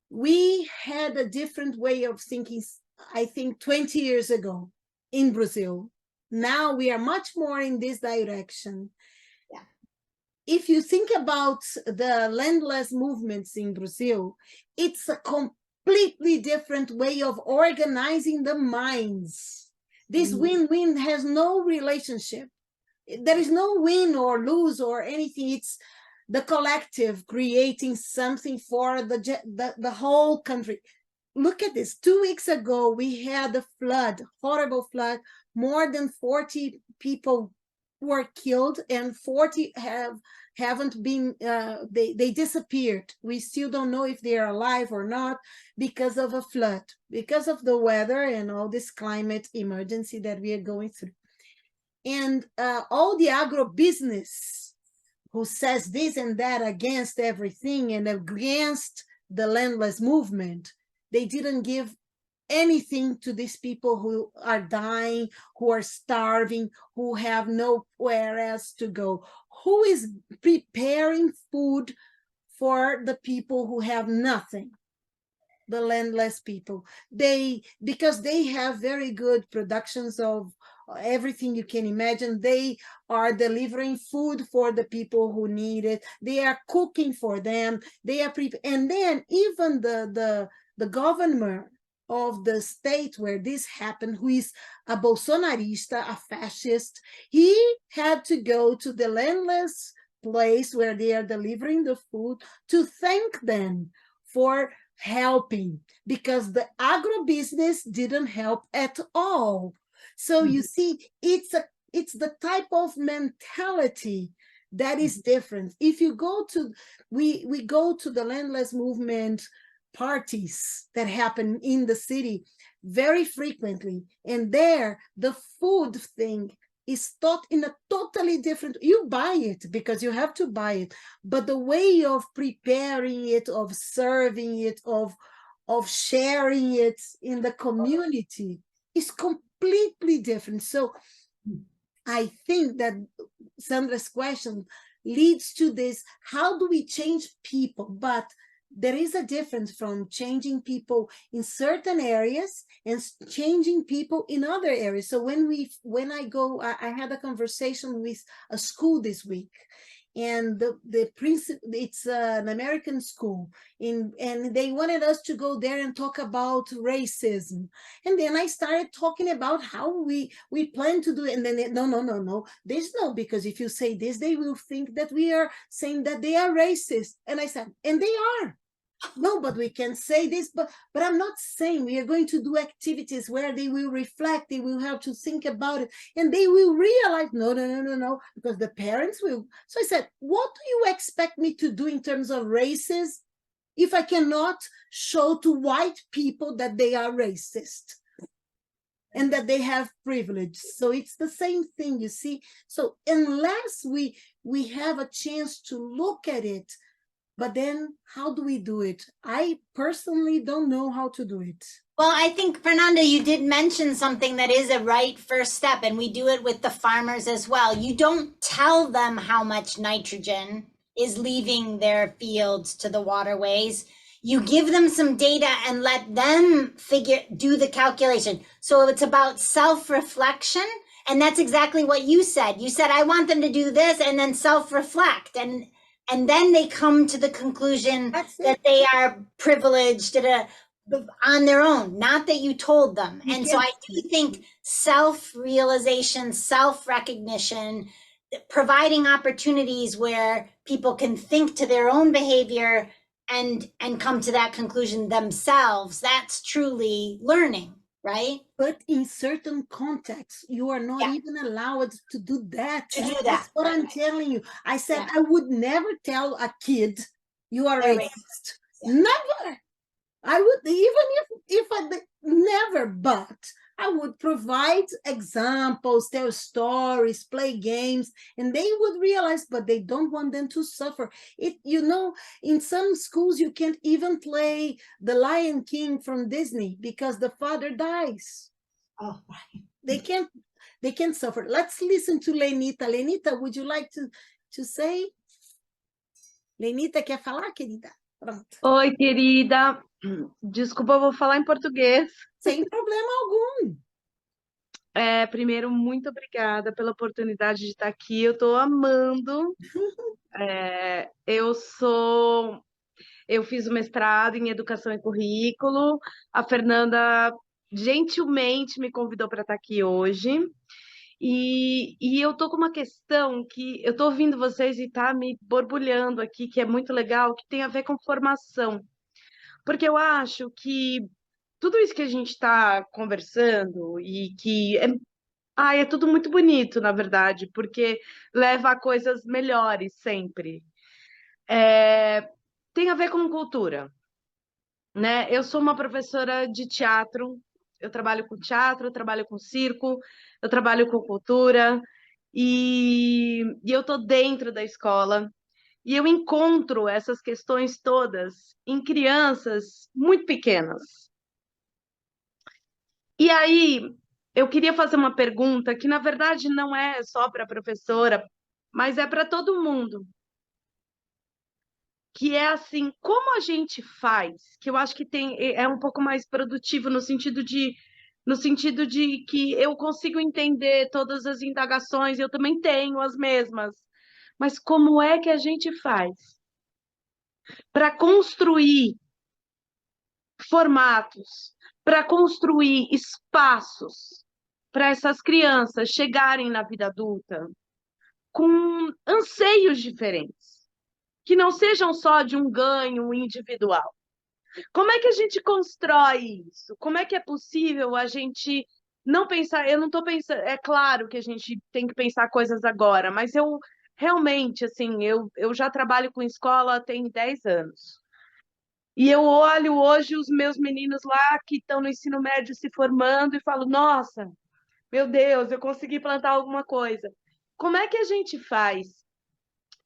we had a different way of thinking, I think 20 years ago in Brazil. Now we are much more in this direction.
Yeah.
If you think about the landless movements in Brazil, it's a completely different way of organizing the minds. This win-win has no relationship. There is no win or lose or anything. It's the collective creating something for the whole country. Look at this. 2 weeks ago, we had a flood, horrible flood. More than 40 people were killed, and 40 haven't been, they disappeared. We still don't know if they are alive or not, because of a flood, because of the weather and all this climate emergency that we are going through. And all the agribusiness who says this and that against everything and against the landless movement, they didn't give anything to these people who are dying, who are starving, who have nowhere else to go. Who is preparing food for the people who have nothing? The landless people. Because they have very good productions of everything you can imagine. They are delivering food for the people who need it. They are cooking for them. They are and then even the governor of the state where this happened, who is a Bolsonarista, a fascist, he had to go to the landless place where they are delivering the food to thank them for helping, because the agribusiness didn't help at all. So you see, it's the type of mentality that is different. If you go to, we go to the landless movement parties that happen in the city very frequently, and there the food thing is taught in a totally different, you buy it because you have to buy it, but the way of preparing it, of serving it, of sharing it in the community is completely different. So I think that Sandra's question leads to this, how do we change people? But there is a difference from changing people in certain areas and changing people in other areas. So when I had a conversation with a school this week, and the principal, it's an American school, and they wanted us to go there and talk about racism. And then I started talking about how we plan to do it. And then no, there's no, because if you say this, they will think that we are saying that they are racist. And I said, and they are. No, but we can say this, but I'm not saying. We are going to do activities where they will reflect, they will have to think about it, and they will realize, no, because the parents will. So I said, what do you expect me to do in terms of racism if I cannot show to white people that they are racist and that they have privilege? So it's the same thing, you see. So unless we have a chance to look at it, but then how do we do it? I personally don't know how to do it.
Well, I think, Fernanda, you did mention something that is a right first step, and we do it with the farmers as well. You don't tell them how much nitrogen is leaving their fields to the waterways. You give them some data and let them do the calculation. So it's about self-reflection. And that's exactly what you said. You said, I want them to do this and then self-reflect. And then they come to the conclusion that they are privileged on their own, not that you told them. And so I do think self-realization, self-recognition, providing opportunities where people can think to their own behavior and come to that conclusion themselves, that's truly learning, right?
But in certain contexts, you are not even allowed to do that. That's what I'm telling you. I said, I would never tell a kid you are racist. Never. I would, even if I never, but I would provide examples, tell stories, play games, and they would realize, but they don't want them to suffer. In some schools, you can't even play The Lion King from Disney because the father dies.
Oh, right.
They can't suffer. Let's listen to Lenita. Lenita, would you like to say? Lenita, quer falar, querida? Pronto.
Oi, querida. Desculpa, eu vou falar em português.
Sem problema algum.
Primeiro, muito obrigada pela oportunidade de estar aqui. Eu estou amando. Eu fiz o mestrado em Educação e Currículo. A Fernanda gentilmente me convidou para estar aqui hoje. E eu estou com uma questão que eu estou ouvindo vocês e está me borbulhando aqui, que é muito legal, que tem a ver com formação. Porque eu acho que tudo isso que a gente está conversando e que é tudo muito bonito, na verdade, porque leva a coisas melhores sempre. Tem a ver com cultura, né? Eu sou uma professora de teatro, eu trabalho com teatro, eu trabalho com circo, eu trabalho com cultura, e eu estou dentro da escola. E eu encontro essas questões todas em crianças muito pequenas. E aí, eu queria fazer uma pergunta que, na verdade, não é só para a professora, mas é para todo mundo. Que é assim, como a gente faz, que eu acho que é um pouco mais produtivo no sentido de que eu consigo entender todas as indagações, eu também tenho as mesmas. Mas como é que a gente faz para construir formatos, para construir espaços para essas crianças chegarem na vida adulta com anseios diferentes, que não sejam só de um ganho individual. Como é que a gente constrói isso? Como é que é possível a gente não pensar? Eu não estou pensando, é claro que a gente tem que pensar coisas agora, mas eu realmente, assim, eu já trabalho com escola tem 10 anos. E eu olho hoje os meus meninos lá que estão no ensino médio se formando e falo, nossa, meu Deus, eu consegui plantar alguma coisa. Como é que a gente faz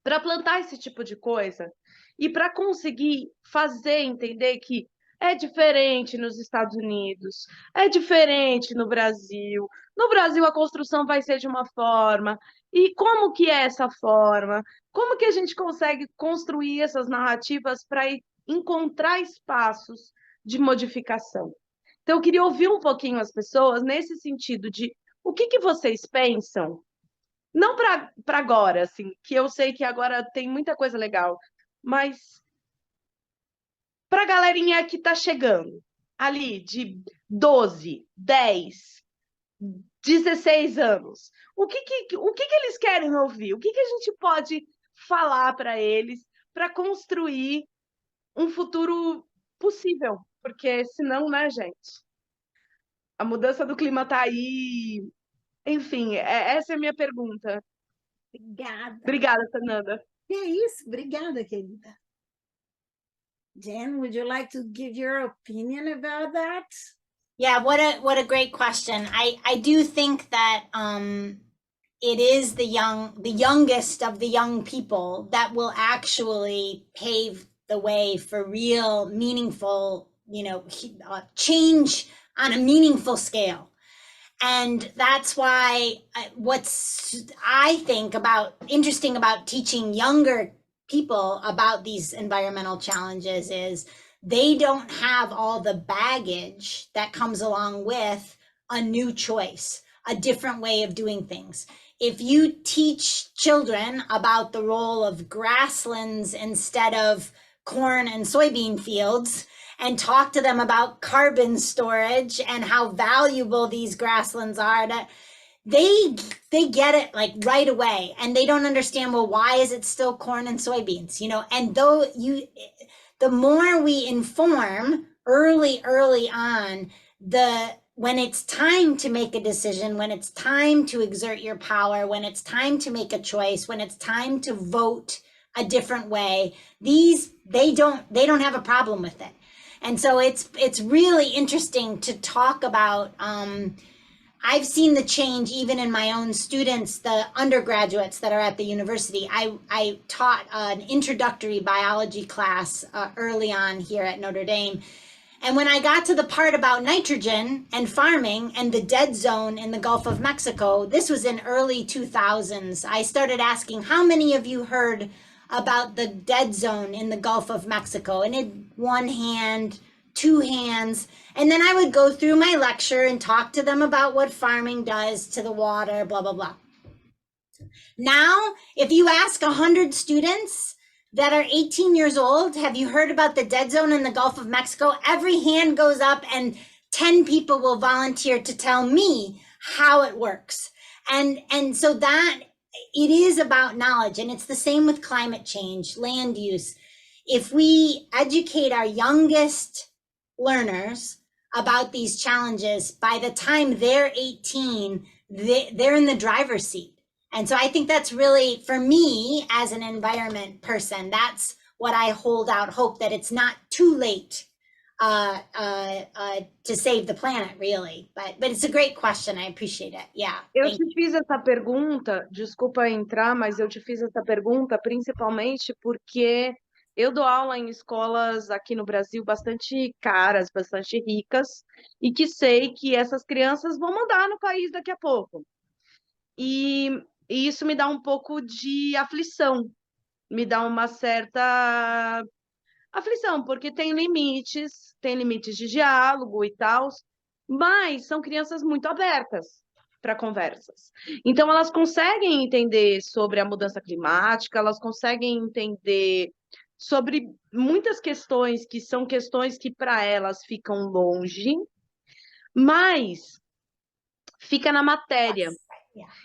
para plantar esse tipo de coisa e para conseguir fazer entender que é diferente nos Estados Unidos, é diferente no Brasil. No Brasil a construção vai ser de uma forma. E como que é essa forma? Como que a gente consegue construir essas narrativas para encontrar espaços de modificação? Então eu queria ouvir um pouquinho as pessoas nesse sentido de o que vocês pensam. Não para agora, assim, que eu sei que agora tem muita coisa legal, mas para a galerinha que está chegando, ali de 12, 10, 16 anos, o que eles querem ouvir? O que a gente pode falar para eles para construir um futuro possível? Porque senão, né, gente? A mudança do clima está aí. Enfim, essa é a minha pergunta.
Obrigada.
Obrigada, Fernanda.
Que isso, obrigada, querida. Jen, would you like to give your opinion about that?
Yeah, what a great question. I do think that it is the youngest of the young people that will actually pave the way for real meaningful, change on a meaningful scale. And that's why what's I think interesting about teaching younger people about these environmental challenges is they don't have all the baggage that comes along with a new choice, a different way of doing things. If you teach children about the role of grasslands instead of corn and soybean fields, and talk to them about carbon storage and how valuable these grasslands are, they get it like right away, and they don't understand, well, why is it still corn and soybeans, and the more we inform early on, when it's time to make a decision, when it's time to exert your power, when it's time to make a choice, when it's time to vote a different way, they don't have a problem with it. And so it's really interesting to talk about. I've seen the change even in my own students, the undergraduates that are at the university. I taught an introductory biology class early on here at Notre Dame. And when I got to the part about nitrogen and farming and the dead zone in the Gulf of Mexico, this was in early 2000s, I started asking, how many of you heard about the dead zone in the Gulf of Mexico? And it one hand, two hands. And then I would go through my lecture and talk to them about what farming does to the water, blah, blah, blah. Now, if you ask 100 students that are 18 years old, have you heard about the dead zone in the Gulf of Mexico? Every hand goes up and 10 people will volunteer to tell me how it works. And so that it is about knowledge, and it's the same with climate change, land use. If we educate our youngest learners about these challenges, by the time they're 18, they're in the driver's seat. And so I think that's really, for me as an environment person, that's what I hold out hope, that it's not too late to save the planet, really. But it's a great question. I appreciate it. Yeah.
Eu te fiz essa pergunta, desculpa entrar, mas eu te fiz essa pergunta principalmente porque eu dou aula em escolas aqui no Brasil bastante caras, bastante ricas, e que sei que essas crianças vão mandar no país daqui a pouco. E isso me dá um pouco de aflição, me dá uma certa aflição, porque tem limites de diálogo e tal, mas são crianças muito abertas para conversas. Então, elas conseguem entender sobre a mudança climática, elas conseguem entender sobre muitas questões que são questões que para elas ficam longe, mas fica na matéria.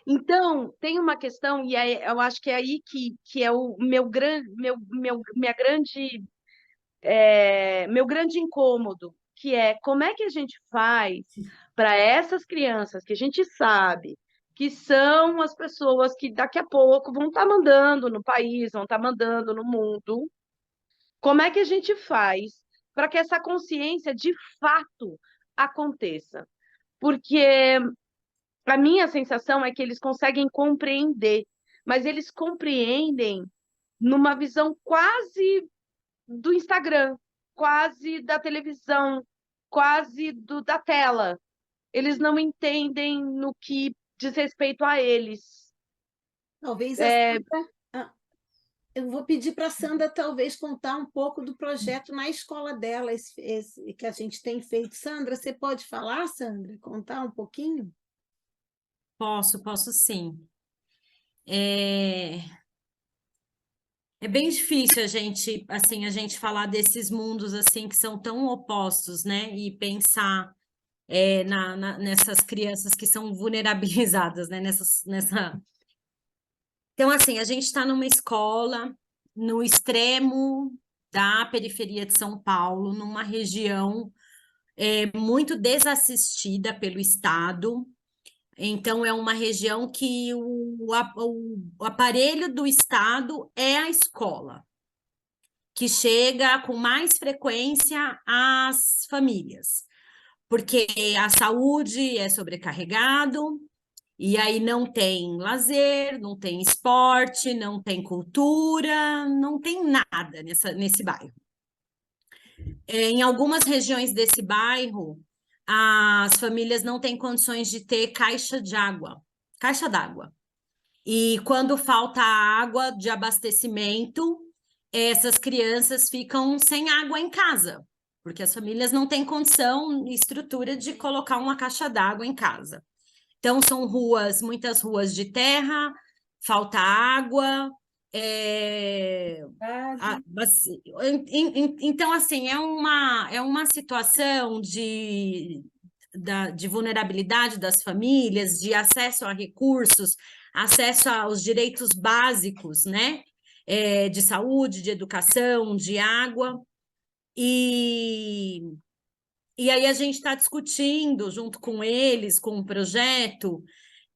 Então, tem uma questão, e aí, eu acho que é aí que é o meu grande incômodo, que é como é que a gente faz para essas crianças que a gente sabe que são as pessoas que daqui a pouco vão estar mandando no país, vão estar mandando no mundo, como é que a gente faz para que essa consciência de fato aconteça? Porque a minha sensação é que eles conseguem compreender, mas eles compreendem numa visão quase do Instagram, quase da televisão, quase da tela. Eles não entendem no que diz respeito a eles.
Talvez a Sandra, eu vou pedir para a Sandra talvez contar um pouco do projeto na escola dela, esse que a gente tem feito. Sandra, você pode falar, Sandra? Contar um pouquinho?
Posso sim. É bem difícil a gente falar desses mundos assim que são tão opostos, né? E pensar nessas crianças que são vulnerabilizadas, né? Então, assim, a gente está numa escola no extremo da periferia de São Paulo, numa região muito desassistida pelo Estado. Então, é uma região que o aparelho do Estado é a escola, que chega com mais frequência às famílias, porque a saúde é sobrecarregado, e aí não tem lazer, não tem esporte, não tem cultura, não tem nada nesse bairro. Em algumas regiões desse bairro, as famílias não têm condições de ter caixa d'água. E quando falta água de abastecimento, essas crianças ficam sem água em casa, porque as famílias não têm condição e estrutura de colocar uma caixa d'água em casa. Então, são muitas ruas de terra, falta água. Então, assim, é uma situação de vulnerabilidade das famílias, de acesso a recursos, acesso aos direitos básicos, né? De saúde, de educação, de água. E aí a gente está discutindo, junto com eles, com o projeto,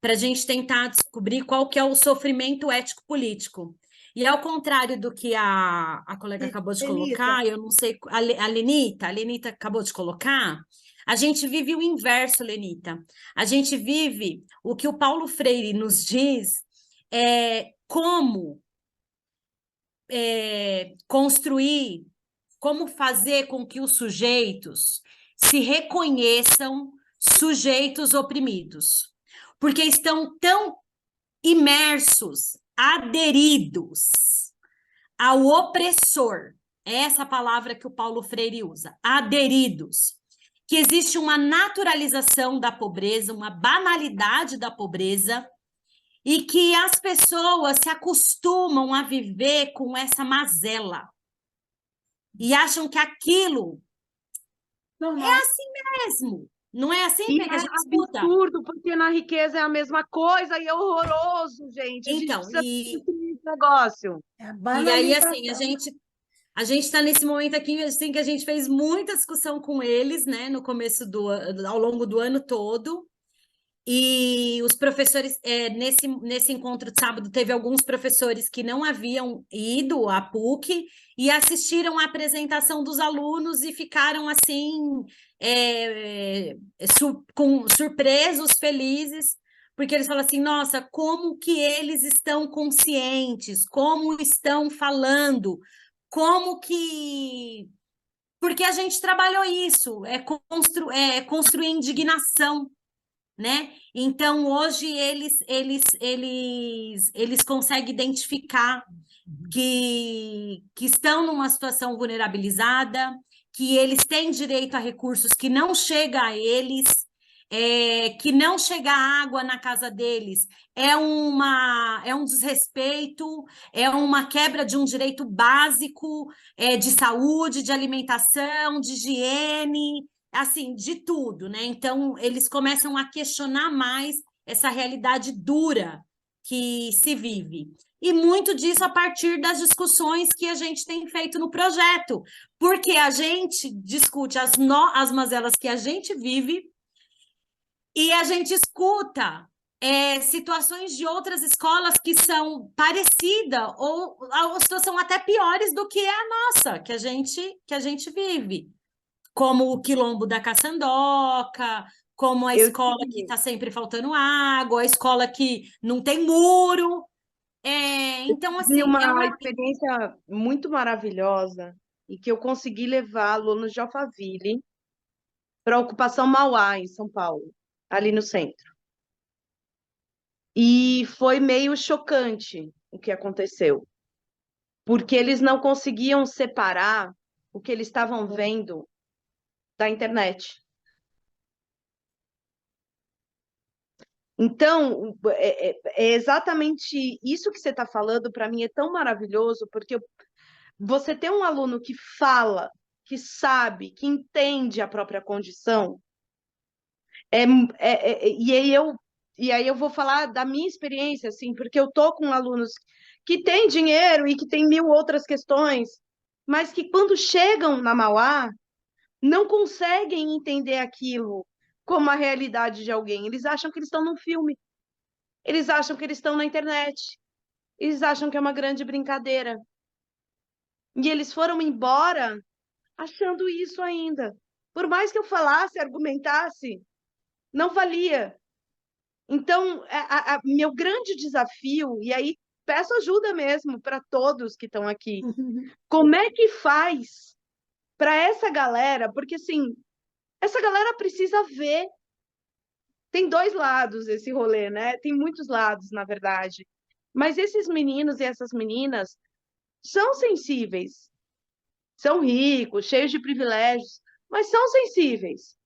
para a gente tentar descobrir qual que é o sofrimento ético-político. E ao contrário do que a colega acabou de colocar, eu não sei, a Lenita acabou de colocar, a gente vive o inverso, Lenita. A gente vive o que o Paulo Freire nos diz, como construir, como fazer com que os sujeitos se reconheçam sujeitos oprimidos, porque estão tão imersos, aderidos ao opressor, é essa palavra que o Paulo Freire usa, aderidos, que existe uma naturalização da pobreza, uma banalidade da pobreza, e que as pessoas se acostumam a viver com essa mazela e acham que aquilo é assim mesmo. Não é assim que a gente escuta?
É absurdo, porque na riqueza é a mesma coisa e é horroroso, gente.
Então,
a gente precisa esse negócio.
E aí, assim, a gente está nesse momento aqui, assim, que a gente fez muita discussão com eles, né, no começo ao longo do ano todo. E os professores, nesse encontro de sábado, teve alguns professores que não haviam ido à PUC e assistiram à apresentação dos alunos e ficaram, assim, surpresos, felizes, porque eles falam assim, nossa, como que eles estão conscientes, como estão falando, como que... Porque a gente trabalhou isso, construir indignação, né? Então, hoje, eles conseguem identificar que estão numa situação vulnerabilizada, que eles têm direito a recursos que não chegam a eles, que não chega água na casa deles é um desrespeito, é uma quebra de um direito básico de saúde, de alimentação, de higiene, assim, de tudo, né? Então, eles começam a questionar mais essa realidade dura que se vive. E muito disso a partir das discussões que a gente tem feito no projeto, porque a gente discute as mazelas que a gente vive e a gente escuta situações de outras escolas que são parecidas ou a situação até piores do que a nossa, que a gente vive, como o quilombo da Caçandoca, como a escola que está sempre faltando água, a escola que não tem muro. Então, assim,
uma experiência muito maravilhosa e que eu consegui levar alunos de Alphaville para a ocupação Mauá, em São Paulo, ali no centro. E foi meio chocante o que aconteceu, porque eles não conseguiam separar o que eles estavam vendo da internet. Então, é exatamente isso que você está falando, para mim é tão maravilhoso, porque você tem um aluno que fala, que sabe, que entende a própria condição, e aí eu vou falar da minha experiência, assim, porque eu tô com alunos que têm dinheiro e que têm 1000 outras questões, mas que quando chegam na Mauá, não conseguem entender aquilo como a realidade de alguém. Eles acham que eles estão num filme, eles acham que eles estão na internet, eles acham que é uma grande brincadeira. E eles foram embora achando isso ainda. Por mais que eu falasse, argumentasse, não valia. Então, meu grande desafio, e aí peço ajuda mesmo para todos que estão aqui, como é que faz para essa galera? Porque, assim, essa galera precisa ver. Tem 2 lados esse rolê, né? Tem muitos lados, na verdade. Mas esses meninos e essas meninas são sensíveis, são ricos, cheios de privilégios, mas são sensíveis.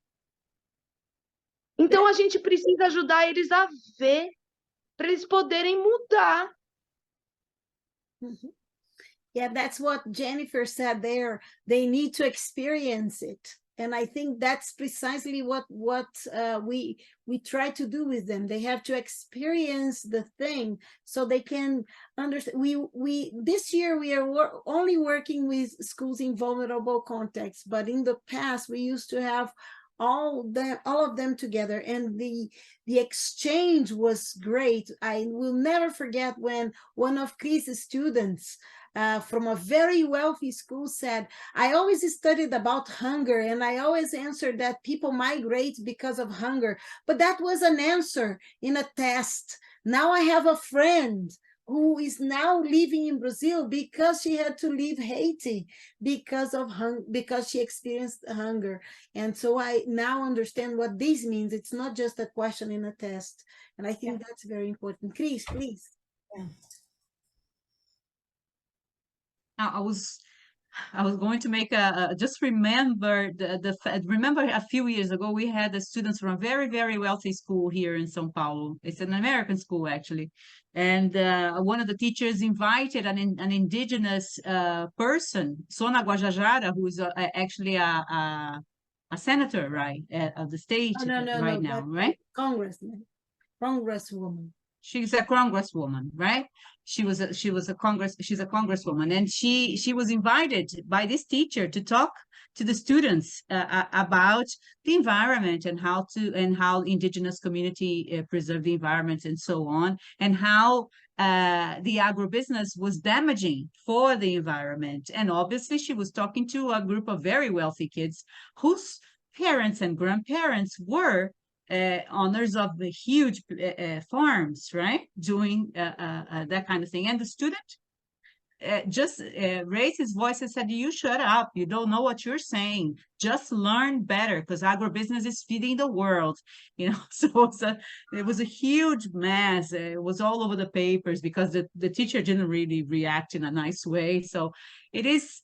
Então, a gente precisa ajudar eles a ver, para eles poderem mudar.
Yeah, that's what Jennifer said there. They need to experience it. And I think that's precisely what we try to do with them. They have to experience the thing so they can understand. We this year we are only working with schools in vulnerable contexts, but in the past we used to have all of them together, and the exchange was great. I will never forget when one of Chris's students from a very wealthy school said, I always studied about hunger, and I always answered that people migrate because of hunger. But that was an answer in a test. Now I have a friend who is now living in Brazil because she had to leave Haiti because she experienced hunger. And so I now understand what this means. It's not just a question in a test. And I think that's very important. Chris, please. Yeah.
I was going to make just remember remember a few years ago we had the students from a very, very wealthy school here in São Paulo. It's an American school actually, and one of the teachers invited an indigenous person, Sona Guajajara, who is actually a senator, right, of the state now, right?
Congresswoman.
She's a congresswoman, right? She's a congresswoman, and she was invited by this teacher to talk to the students about the environment and how indigenous community preserve the environment and so on, and how the agribusiness was damaging for the environment. And obviously she was talking to a group of very wealthy kids whose parents and grandparents were owners of the huge farms, right? Doing that kind of thing. And the student just raised his voice and said, you shut up. You don't know what you're saying. Just learn better, because agribusiness is feeding the world. You know, so it was a huge mess. It was all over the papers because the teacher didn't really react in a nice way. So it is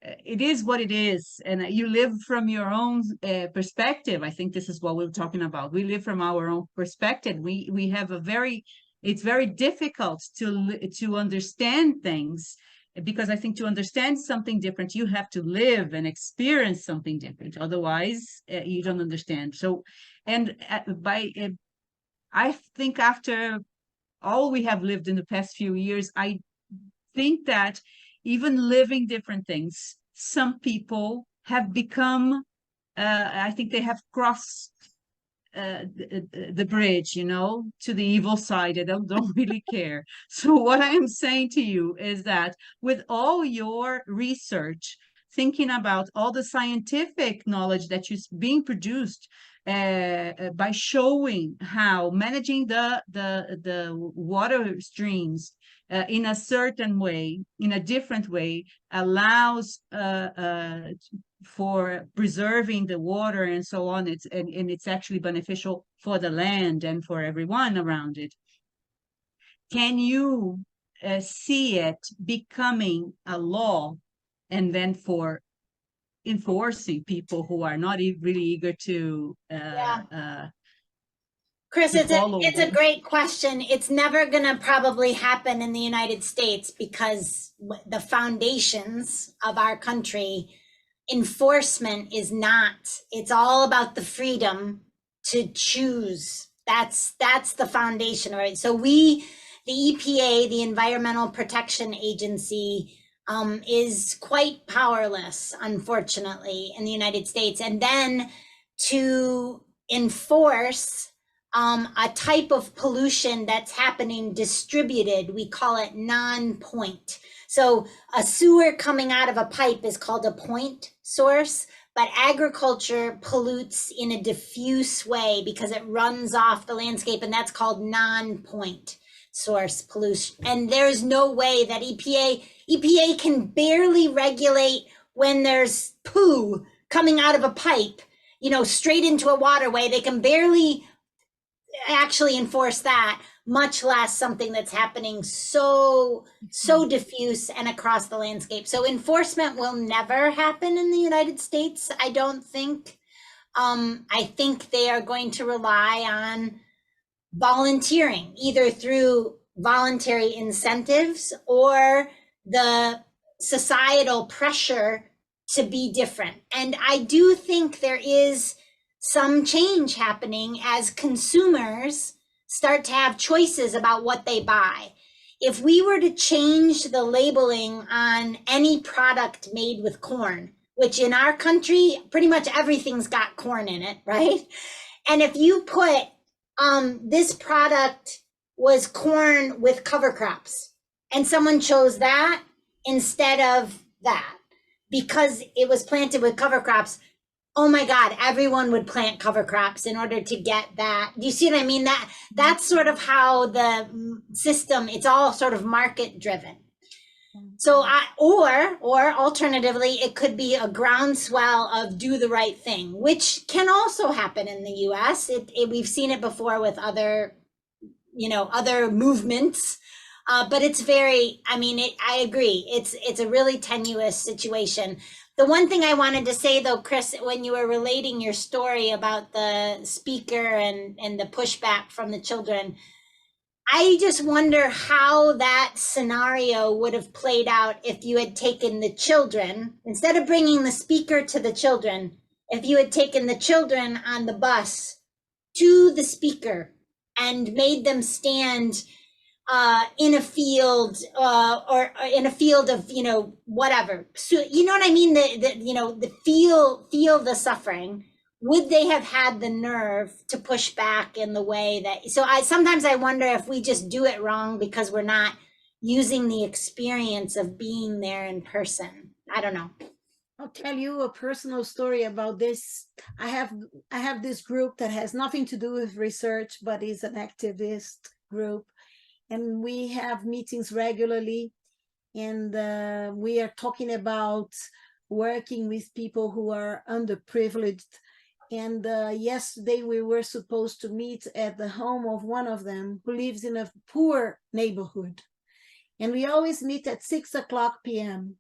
it is what it is, and you live from your own perspective. I think this is what we're talking about. We live from our own perspective. We have it's very difficult to understand things, because I think to understand something different, you have to live and experience something different. Otherwise, you don't understand. So, and I think after all we have lived in the past few years, I think that even living different things, some people have become, I think they have crossed the bridge, you know, to the evil side. They don't really care. So what I am saying to you is that with all your research, thinking about all the scientific knowledge that is being produced, by showing how managing the water streams in a certain way, in a different way, allows for preserving the water and so on. And it's actually beneficial for the land and for everyone around it. Can you see it becoming a law, and then for enforcing people who are not really eager to
Chris,
to
it's a great question. It's never going to probably happen in the United States because the foundations of our country, enforcement is not. It's all about the freedom to choose. That's the foundation, right? So the EPA, the Environmental Protection Agency, is quite powerless, unfortunately, in the United States. And then to enforce a type of pollution that's happening distributed, we call it non-point. So a sewer coming out of a pipe is called a point source, but agriculture pollutes in a diffuse way because it runs off the landscape, and that's called non-point source pollution. And there's no way that EPA can barely regulate when there's poo coming out of a pipe, you know, straight into a waterway. They can barely actually enforce that, much less something that's happening so diffuse and across the landscape. So enforcement will never happen in the United States, I don't think. I think they are going to rely on volunteering, either through voluntary incentives or the societal pressure to be different. And I do think there is some change happening as consumers start to have choices about what they buy. If we were to change the labeling on any product made with corn, which in our country, pretty much everything's got corn in it, right? And if you put this product was corn with cover crops, and someone chose that instead of that because it was planted with cover crops, oh my God, everyone would plant cover crops in order to get that. Do you see what I mean? That's sort of how the system, it's all sort of market driven. So or alternatively, it could be a groundswell of do the right thing, which can also happen in the US. We've seen it before with other movements. But it's very, I agree. It's a really tenuous situation. The one thing I wanted to say though, Chris, when you were relating your story about the speaker and the pushback from the children, I just wonder how that scenario would have played out if you had taken the children, instead of bringing the speaker to the children, if you had taken the children on the bus to the speaker and made them stand in a field or in a field of, whatever. So, you know what I mean? The feel the suffering. Would they have had the nerve to push back in the way that, so sometimes I wonder if we just do it wrong because we're not using the experience of being there in person. I don't know.
I'll tell you a personal story about this. I have this group that has nothing to do with research, but is an activist group. And we have meetings regularly, and we are talking about working with people who are underprivileged. And yesterday we were supposed to meet at the home of one of them who lives in a poor neighborhood. And we always meet at 6:00 p.m.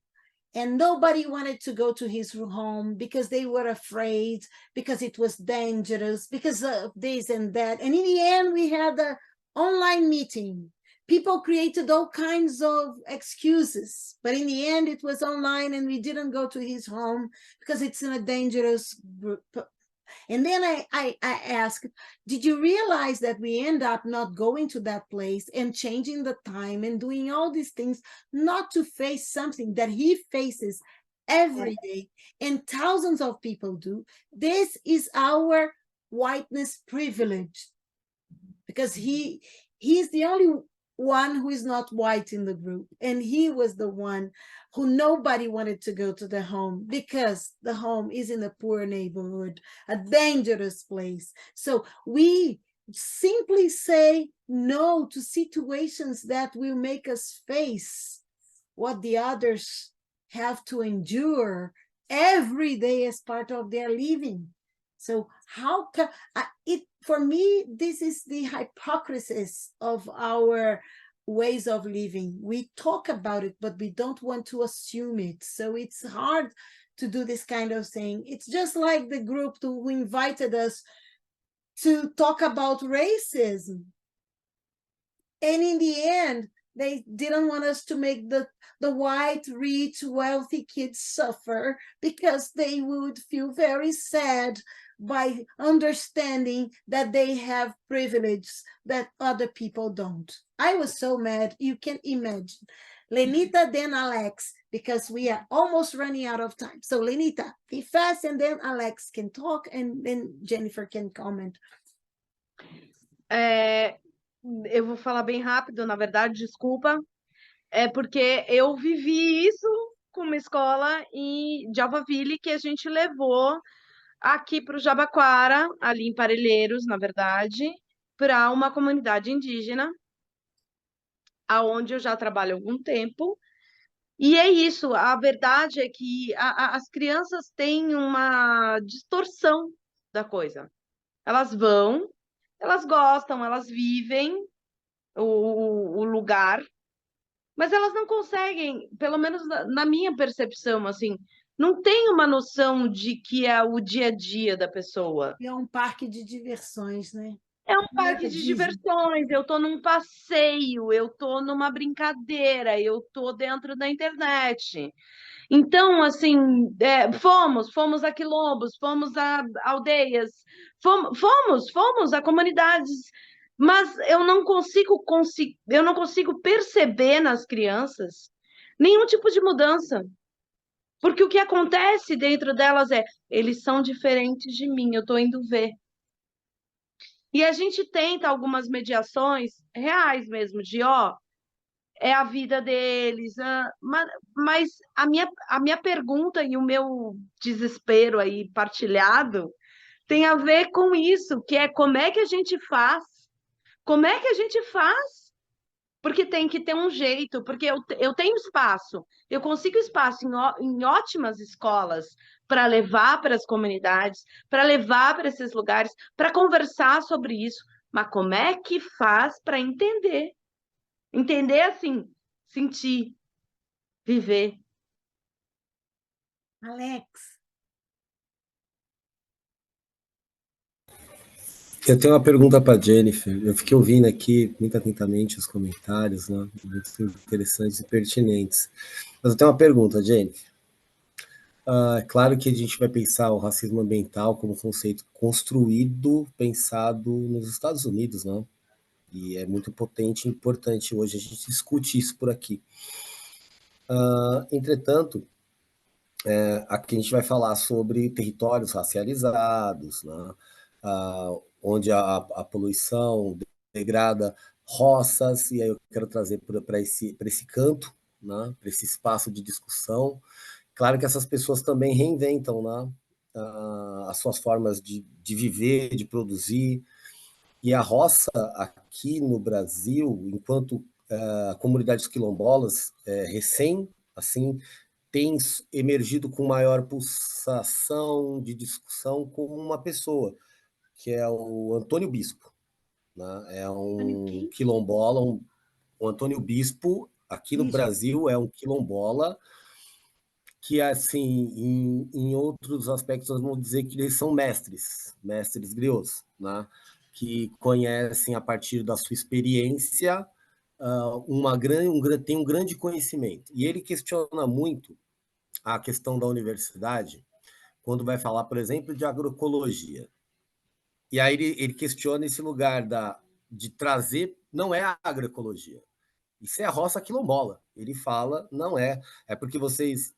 and nobody wanted to go to his home because they were afraid, because it was dangerous, because of this and that. And in the end, we had an online meeting. People created all kinds of excuses, but in the end, it was online, and we didn't go to his home because it's in a dangerous group. And then I asked, did you realize that we end up not going to that place and changing the time and doing all these things, not to face something that he faces every day and thousands of people do? This is our whiteness privilege, because he's the only one who is not white in the group, and he was the one who nobody wanted to go to the home, because the home is in a poor neighborhood, a dangerous place. So we simply say no to situations that will make us face what the others have to endure every day as part of their living. So how can it, for me, this is the hypocrisies of our ways of living. We talk about it, but we don't want to assume it. So it's hard to do this kind of thing. It's just like the group who invited us to talk about racism. And in the end, they didn't want us to make the white, rich, wealthy kids suffer, because they would feel very sad by understanding that they have privilege that other people don't. I was so mad, you can imagine. Lenita, then Alex, because we are almost running out of time. So Lenita, be fast, and then Alex can talk, and then Jennifer can comment.
Eu vou falar bem rápido, na verdade, desculpa. É porque eu vivi isso com uma escola de Alphaville, que a gente levou aqui para o Jabaquara, ali em Parelheiros, na verdade, para uma comunidade indígena, aonde eu já trabalho há algum tempo. E é isso, a verdade é que as crianças têm uma distorção da coisa. Elas vão, elas gostam, elas vivem o lugar, mas elas não conseguem, pelo menos na minha percepção, assim, não tem uma noção de que é o dia a dia da pessoa.
É um parque de diversões, né?
É um parque de diversões, eu tô num passeio, eu tô numa brincadeira, eu tô dentro da internet. Então, assim, fomos a quilombos, fomos a aldeias, fomos a comunidades, mas eu não consigo perceber nas crianças nenhum tipo de mudança. Porque o que acontece dentro delas é, eles são diferentes de mim, eu estou indo ver. E a gente tenta algumas mediações reais mesmo, de é a vida deles, mas a minha pergunta e o meu desespero aí partilhado tem a ver com isso, que é como é que a gente faz? Como é que a gente faz? Porque tem que ter um jeito, porque eu tenho espaço, eu consigo espaço em ótimas escolas para levar para as comunidades, para levar para esses lugares, para conversar sobre isso, mas como é que faz para entender? Entender assim, sentir, viver.
Alex.
Eu tenho uma pergunta para a Jennifer. Eu fiquei ouvindo aqui muito atentamente os comentários, né? Muito interessantes e pertinentes. Mas eu tenho uma pergunta, Jennifer. É claro que a gente vai pensar o racismo ambiental como conceito construído, pensado nos Estados Unidos, né? E é muito potente e importante hoje a gente discute isso por aqui. Entretanto, aqui a gente vai falar sobre territórios racializados, né? Onde a poluição degrada roças, e aí eu quero trazer para esse canto, né? Para esse espaço de discussão. Claro que essas pessoas também reinventam, né? As suas formas de viver, de produzir. E a roça aqui no Brasil, enquanto comunidades quilombolas recém, assim, tem emergido com maior pulsação de discussão com uma pessoa, que é o Antônio Bispo, né? É um quilombola, o Antônio Bispo, aqui no Brasil, é um quilombola que, assim, em outros aspectos, nós vamos dizer que eles são mestres griots, né? Que conhecem, a partir da sua experiência, tem um grande conhecimento. E ele questiona muito a questão da universidade, quando vai falar, por exemplo, de agroecologia. E aí ele questiona esse lugar de trazer, não é a agroecologia, isso é a roça quilombola. Ele fala, não é. É porque vocês,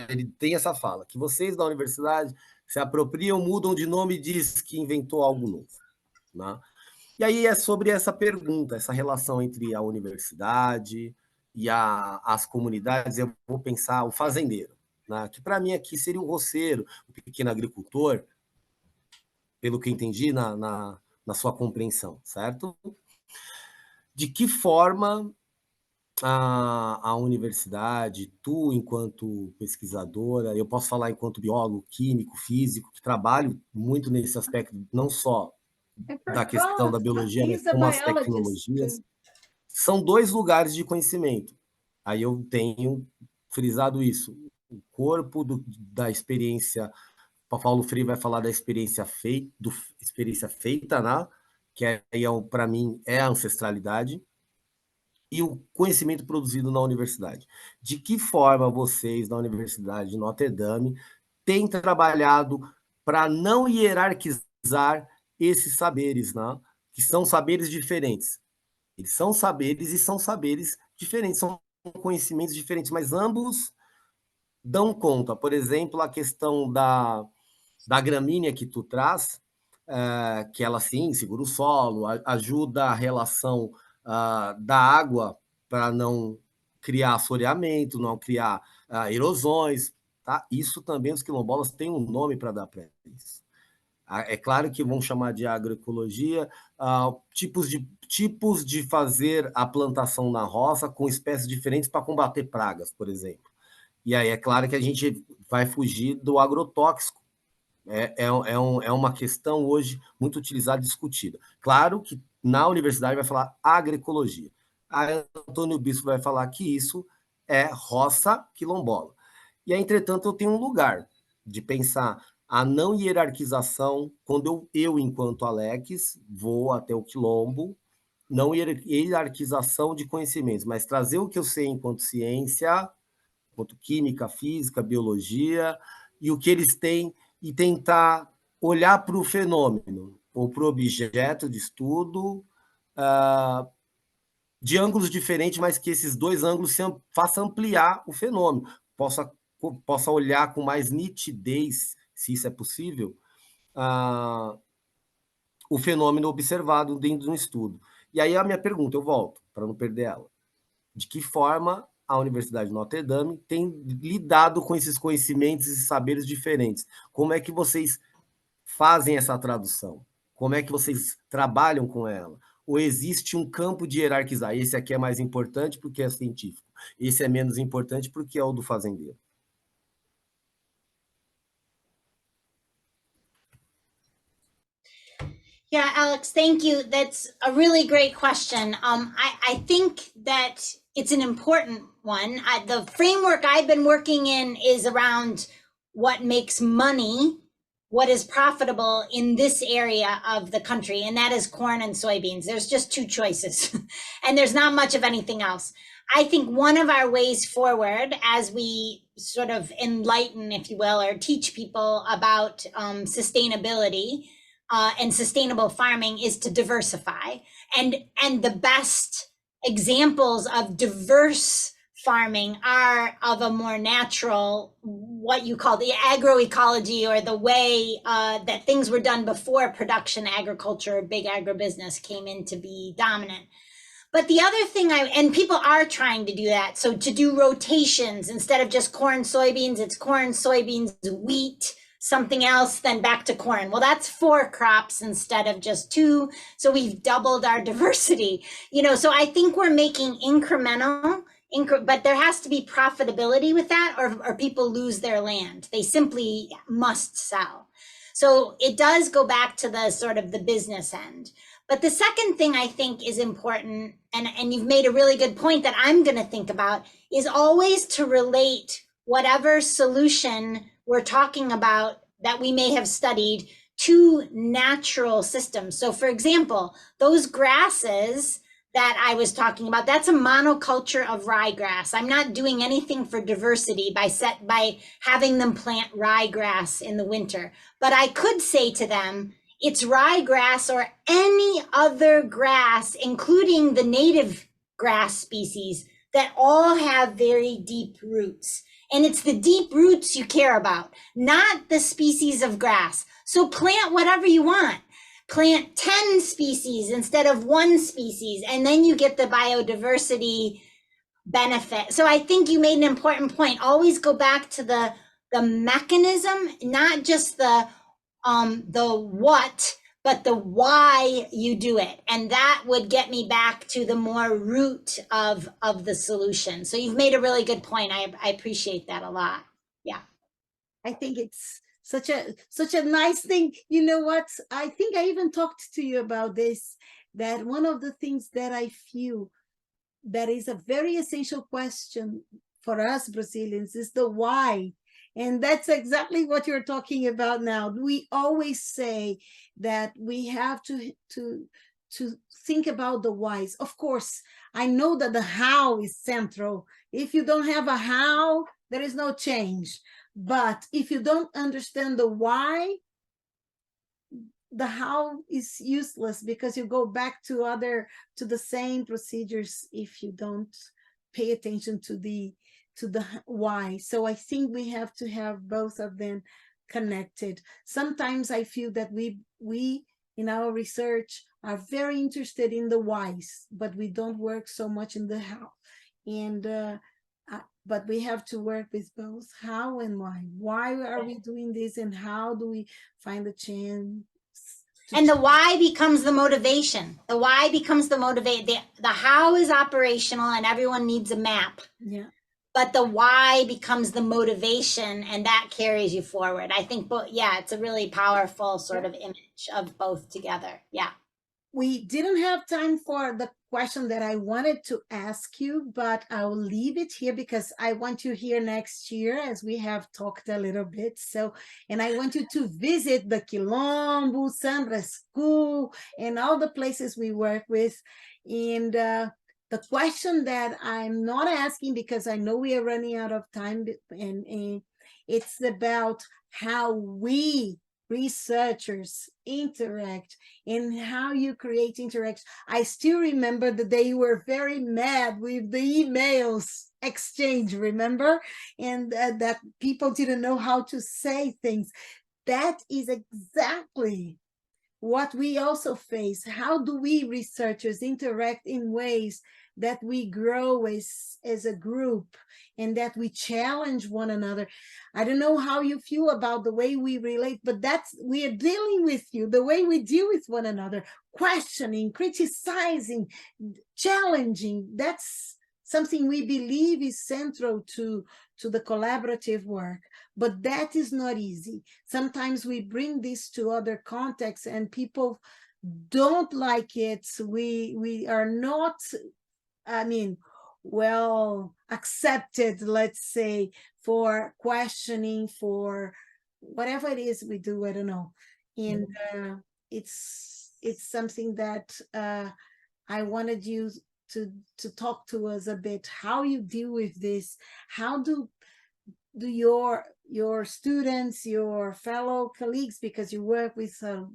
ele tem essa fala, que vocês da universidade se apropriam, mudam de nome e diz que inventou algo novo, né? E aí é sobre essa pergunta, essa relação entre a universidade e as comunidades. Eu vou pensar o fazendeiro, né? Que para mim aqui seria o roceiro, o pequeno agricultor, pelo que eu entendi na sua compreensão, certo? De que forma a universidade, tu, enquanto pesquisadora, eu posso falar enquanto biólogo, químico, físico, que trabalho muito nesse aspecto, não só da questão da biologia, mas
He's a
como as
biologist
tecnologias,
too.
são dois lugares de conhecimento. Aí eu tenho frisado isso. O corpo da experiência, o Paulo Freire vai falar da experiência feita, né? Que para mim é a ancestralidade, e o conhecimento produzido na universidade. De que forma vocês, na Universidade de Notre Dame, têm trabalhado para não hierarquizar esses saberes, né? Que são saberes diferentes. Eles são saberes e são saberes diferentes, são conhecimentos diferentes, mas ambos dão conta. Por exemplo, a questão da gramínea que tu traz, que ela sim segura o solo, ajuda a relação da água para não criar assoreamento, não criar erosões, tá? Isso também os quilombolas têm um nome para dar para isso. É claro que vão chamar de agroecologia, tipos de fazer a plantação na roça com espécies diferentes para combater pragas, por exemplo. E aí é claro que a gente vai fugir do agrotóxico. É uma questão hoje muito utilizada e discutida. Claro que na universidade vai falar agroecologia. A Antônio Bispo vai falar que isso é roça quilombola. E, entretanto, eu tenho um lugar de pensar a não hierarquização, quando eu enquanto Alex, vou até o quilombo, não hierarquização de conhecimentos, mas trazer o que eu sei enquanto ciência, enquanto química, física, biologia, e o que eles têm, e tentar olhar para o fenômeno, ou para o objeto de estudo, de ângulos diferentes, mas que esses dois ângulos façam ampliar o fenômeno, possa olhar com mais nitidez, se isso é possível, o fenômeno observado dentro de um estudo. E aí a minha pergunta, eu volto, para não perder ela. De que forma a Universidade de Notre Dame tem lidado com esses conhecimentos e saberes diferentes? Como é que vocês fazem essa tradução? Como é que vocês trabalham com ela? Ou existe um campo de hierarquizar? Esse aqui é mais importante porque é científico. Esse é menos importante porque é o do fazendeiro.
Yeah, Alex, thank you. That's a really great question. I think that it's an important one. The framework I've been working in is around what makes money, what is profitable in this area of the country, and that is corn and soybeans. There's just two choices, and there's not much of anything else. I think one of our ways forward, as we sort of enlighten, if you will, or teach people about sustainability, and sustainable farming, is to diversify. And the best examples of diverse farming are of a more natural, what you call the agroecology, or the way that things were done before production agriculture, big agribusiness came in to be dominant. But the other thing and people are trying to do that. So to do rotations, instead of just corn, soybeans, it's corn, soybeans, wheat, something else, then back to corn. Well, that's 4 crops instead of just 2. So we've doubled our diversity, so I think we're making incremental, but there has to be profitability with that, or people lose their land. They simply must sell. So it does go back to the sort of the business end. But the second thing I think is important, and you've made a really good point that I'm going to think about, is always to relate whatever solution we're talking about that we may have studied to natural systems. So for example, those grasses that I was talking about, that's a monoculture of ryegrass. I'm not doing anything for diversity by having them plant ryegrass in the winter. But I could say to them, it's ryegrass or any other grass, including the native grass species, that all have very deep roots. And it's the deep roots you care about, not the species of grass. So plant whatever you want. Plant 10 species instead of 1 species, and then you get the biodiversity benefit. So I think you made an important point. Always go back to the mechanism, not just the what, but the why you do it. And that would get me back to the more root of the solution. So you've made a really good point. I appreciate that a lot. Yeah.
I think it's such a nice thing. You know what? I think I even talked to you about this, that one of the things that I feel that is a very essential question for us Brazilians is the why. And that's exactly what you're talking about now. We always say that we have to think about the whys. Of course, I know that the how is central. If you don't have a how, there is no change. But if you don't understand the why, the how is useless, because you go back to the same procedures if you don't pay attention to the why. So I think we have to have both of them connected. Sometimes I feel that we in our research are very interested in the whys, but we don't work so much in the how. And but we have to work with both how and why. Why are we doing this, and how do we find the chance?
And the why becomes the motivation. The why becomes the motivate. The how is operational, and everyone needs a map.
Yeah.
But the why becomes the motivation, and that carries you forward. I think, yeah, it's a really powerful sort of image of both together. Yeah.
We didn't have time for the question that I wanted to ask you, but I'll leave it here because I want you here next year, as we have talked a little bit. So, and I want you to visit the Quilombo, Sandra School, and all the places we work with. And the question that I'm not asking, because I know we are running out of time, and it's about how we researchers interact and how you create interaction. I still remember the day you were very mad with the emails exchange, remember? And that people didn't know how to say things. That is exactly what we also face. How do we researchers interact in ways that we grow as a group, and that we challenge one another? I don't know how you feel about the way we relate, but we are dealing with you, the way we deal with one another, questioning, criticizing, challenging. That's something we believe is central to the collaborative work, but that is not easy. Sometimes we bring this to other contexts and people don't like it. We are not, well accepted, let's say, for questioning, for whatever it is we do, I don't know. And it's something that I wanted you to talk to us a bit, how you deal with this. How do your students, your fellow colleagues, because you work with a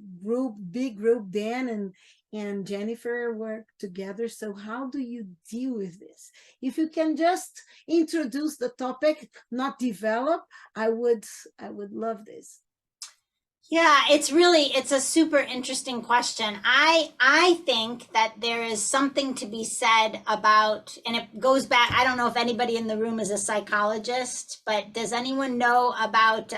big group, Dan and Jennifer work together. So how do you deal with this? If you can just introduce the topic, not develop, I would love this.
Yeah, it's a super interesting question. I think that there is something to be said about, and it goes back, I don't know if anybody in the room is a psychologist, but does anyone know about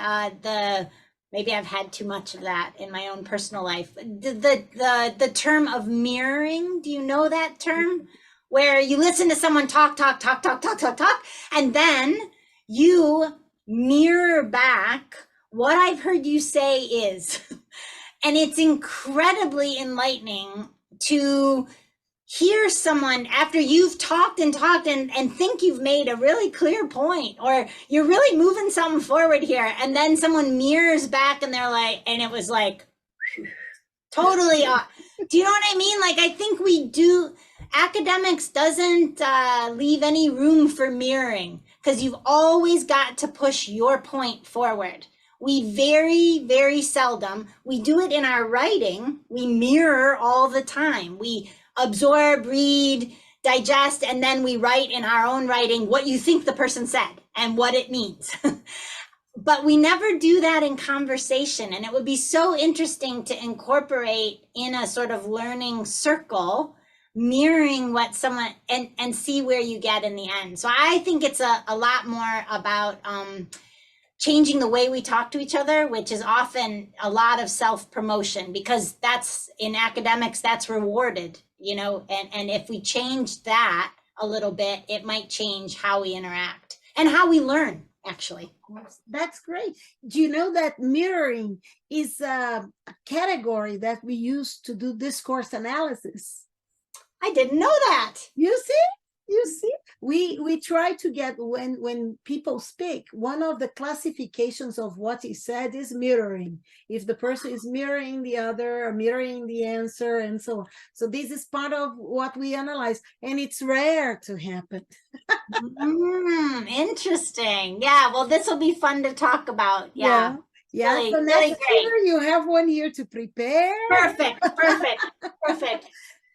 maybe I've had too much of that in my own personal life, the term of mirroring? Do you know that term? Where you listen to someone talk, and then you mirror back what I've heard you say is, and it's incredibly enlightening to hear someone after you've talked and think you've made a really clear point, or you're really moving something forward here, and then someone mirrors back and they're like, and it was like totally do you know what I mean? Like, I think we do, academics doesn't leave any room for mirroring, because you've always got to push your point forward. We very, very seldom, we do it in our writing, we mirror all the time. We absorb, read, digest, and then we write in our own writing what you think the person said and what it means. But we never do that in conversation. And it would be so interesting to incorporate in a sort of learning circle, mirroring what someone, and see where you get in the end. So I think it's a lot more about changing the way we talk to each other, which is often a lot of self-promotion, because that's, in academics, that's rewarded, you know, and if we change that a little bit, it might change how we interact and how we learn, actually.
That's great. Do you know that mirroring is a category that we use to do discourse analysis?
I didn't know that.
You see? You see, we try to get, when people speak, one of the classifications of what is said is mirroring. If the person is mirroring the other, or mirroring the answer, and so on. So this is part of what we analyze, and it's rare to happen.
Interesting. Yeah, well, this will be fun to talk about. Yeah.
Yeah.
Really,
So
really
next
great.
year you have one year to prepare.
Perfect.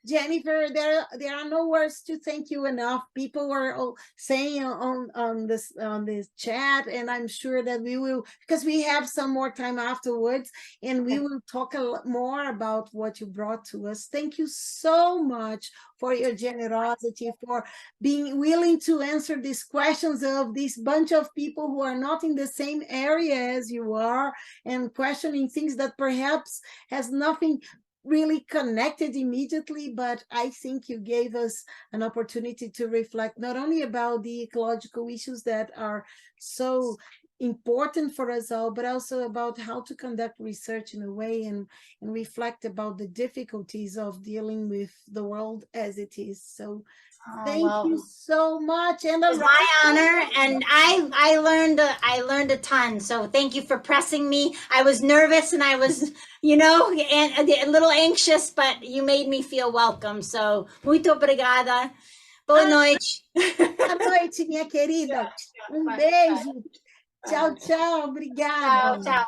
Jennifer, there are no words to thank you enough. People were all saying on this chat, and I'm sure that we will, because we have some more time afterwards, and we will talk a lot more about what you brought to us. Thank you so much for your generosity, for being willing to answer these questions of this bunch of people who are not in the same area as you are, and questioning things that perhaps has nothing really connected immediately, but I think you gave us an opportunity to reflect not only about the ecological issues that are so important for us all, but also about how to conduct research in a way and reflect about the difficulties of dealing with the world as it is. So thank you so much. And
it was my honor, and I learned a ton. So thank you for pressing me. I was nervous and I was, you know, a little anxious, but you made me feel welcome. So muito obrigada. Boa noite.
Boa noite, minha querida. Beijo. Tchau, tchau. Obrigada.
Tchau.